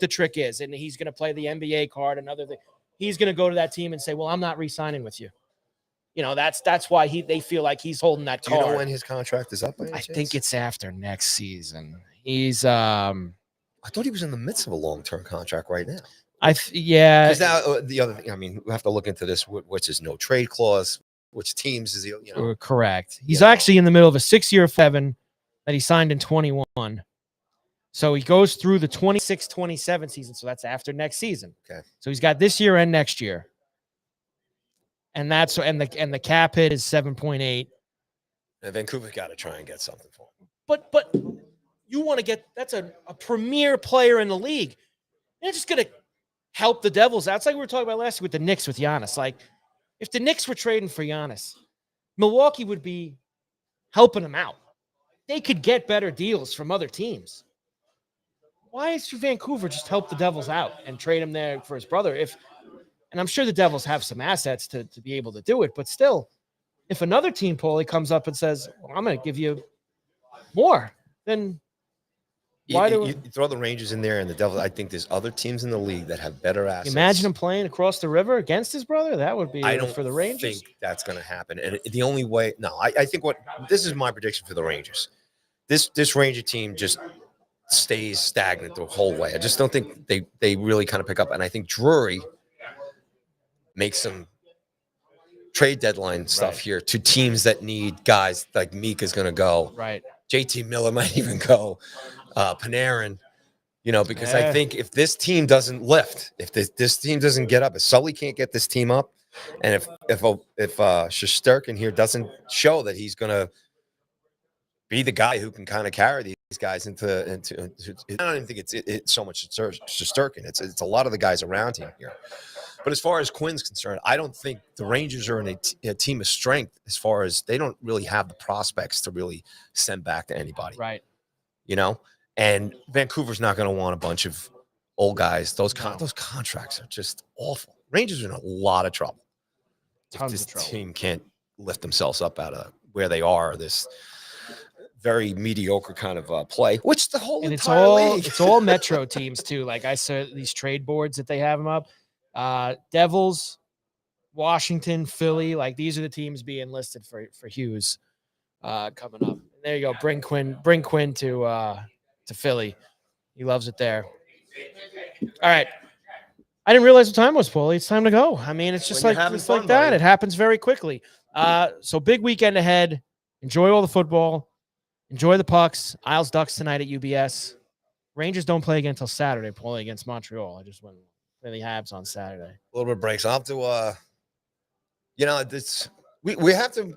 trick is, and he's going to play the NBA card. Another thing, he's going to go to that team and say, "Well, I'm not re-signing with you." That's why they feel like he's holding that Do card. you know when his contract is up? By any I chance? think it's after next season. He's I thought he was in the midst of a long-term contract right now. yeah. Because now the other thing, I mean, we have to look into this. What's his no trade clause? Which teams is he? Correct. He's actually in the middle of a 6-year 7 that he signed in 21. So he goes through the 26-27 season. So that's after next season. Okay. So he's got this year and next year. And the cap hit is 7.8. And Vancouver's got to try and get something for him. But you want to get that's a premier player in the league. They're just gonna help the Devils out. It's like we were talking about last week with the Knicks with Giannis. Like, if the Knicks were trading for Giannis, Milwaukee would be helping him out. They could get better deals from other teams. Why is Vancouver just help the Devils out and trade him there for his brother? And I'm sure the Devils have some assets to be able to do it, but still, if another team, Paulie, comes up and says, well, I'm going to give you more, then why you throw the Rangers in there and the Devils? I think there's other teams in the league that have better assets. Imagine him playing across the river against his brother? That would be I don't for the Rangers. think that's going to happen. And the only way, I think this is my prediction for the Rangers. This Ranger team just stays stagnant the whole way. I just don't think they really kind of pick up. And I think Drury makes some trade deadline stuff here to teams that need guys like Mika's going to go. Right. JT Miller might even go. Panarin, because I think if this team doesn't lift, if this team doesn't get up, if Sully can't get this team up, and if Shesterkin here doesn't show that he's going to be the guy who can kind of carry these guys into I don't even think it's so much Shesterkin. It's a lot of the guys around him here. But as far as Quinn's concerned, I don't think the Rangers are in a team of strength as far as they don't really have the prospects to really send back to anybody. Right. And Vancouver's not going to want a bunch of old guys. Those contracts are just awful. Rangers are in a lot of trouble. Tons if of this trouble. team can't lift themselves up out of where they are, this very mediocre kind of play, which the whole And entire league. it's all Metro teams too. Like I said, these trade boards that they have them up. Devils, Washington, Philly, like these are the teams being listed for Hughes coming up. And there you go. Bring Quinn to Philly. He loves it there. All right. I didn't realize what time was, Paulie. It's time to go. I mean, it's just When like you're having it's fun, like that. buddy. It happens very quickly. So big weekend ahead. Enjoy all the football. Enjoy the pucks. Isles Ducks tonight at UBS. Rangers don't play again until Saturday, Paulie, against Montreal. I just went play the Habs on Saturday. A little bit of breaks. I'll have to, we have to.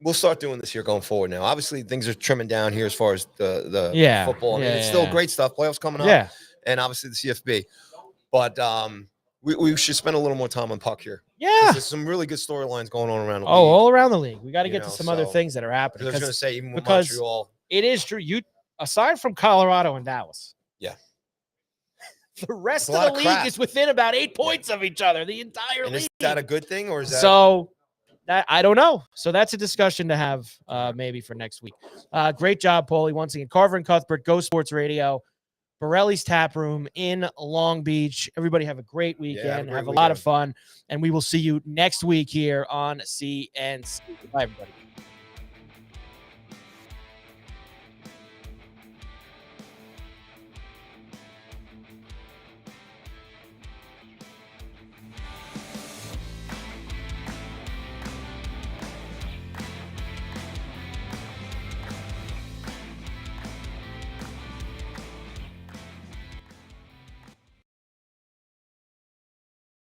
We'll start doing this here going forward now. Obviously, things are trimming down here as far as the football. I mean, it's still great stuff. Playoffs coming up. Yeah. And obviously the CFB. But we should spend a little more time on puck here. Yeah. There's some really good storylines going on around the league. All around the league. We got to get to some other so- things that are happening. I was going to say, even with because Montreal. it is true. Aside from Colorado and Dallas. Yeah. The rest There's a of lot the of league crap. is within about 8 points of each other. The entire And league. is that a good thing or is that? So That I don't know. So that's a discussion to have maybe for next week. Great job, Paulie. Once again, Carver and Cuthbert, Go Sports Radio, Borelli's Tap Room in Long Beach. Everybody have a great weekend. great Have a lot of fun. And we will see you next week here on CNC. Bye, everybody.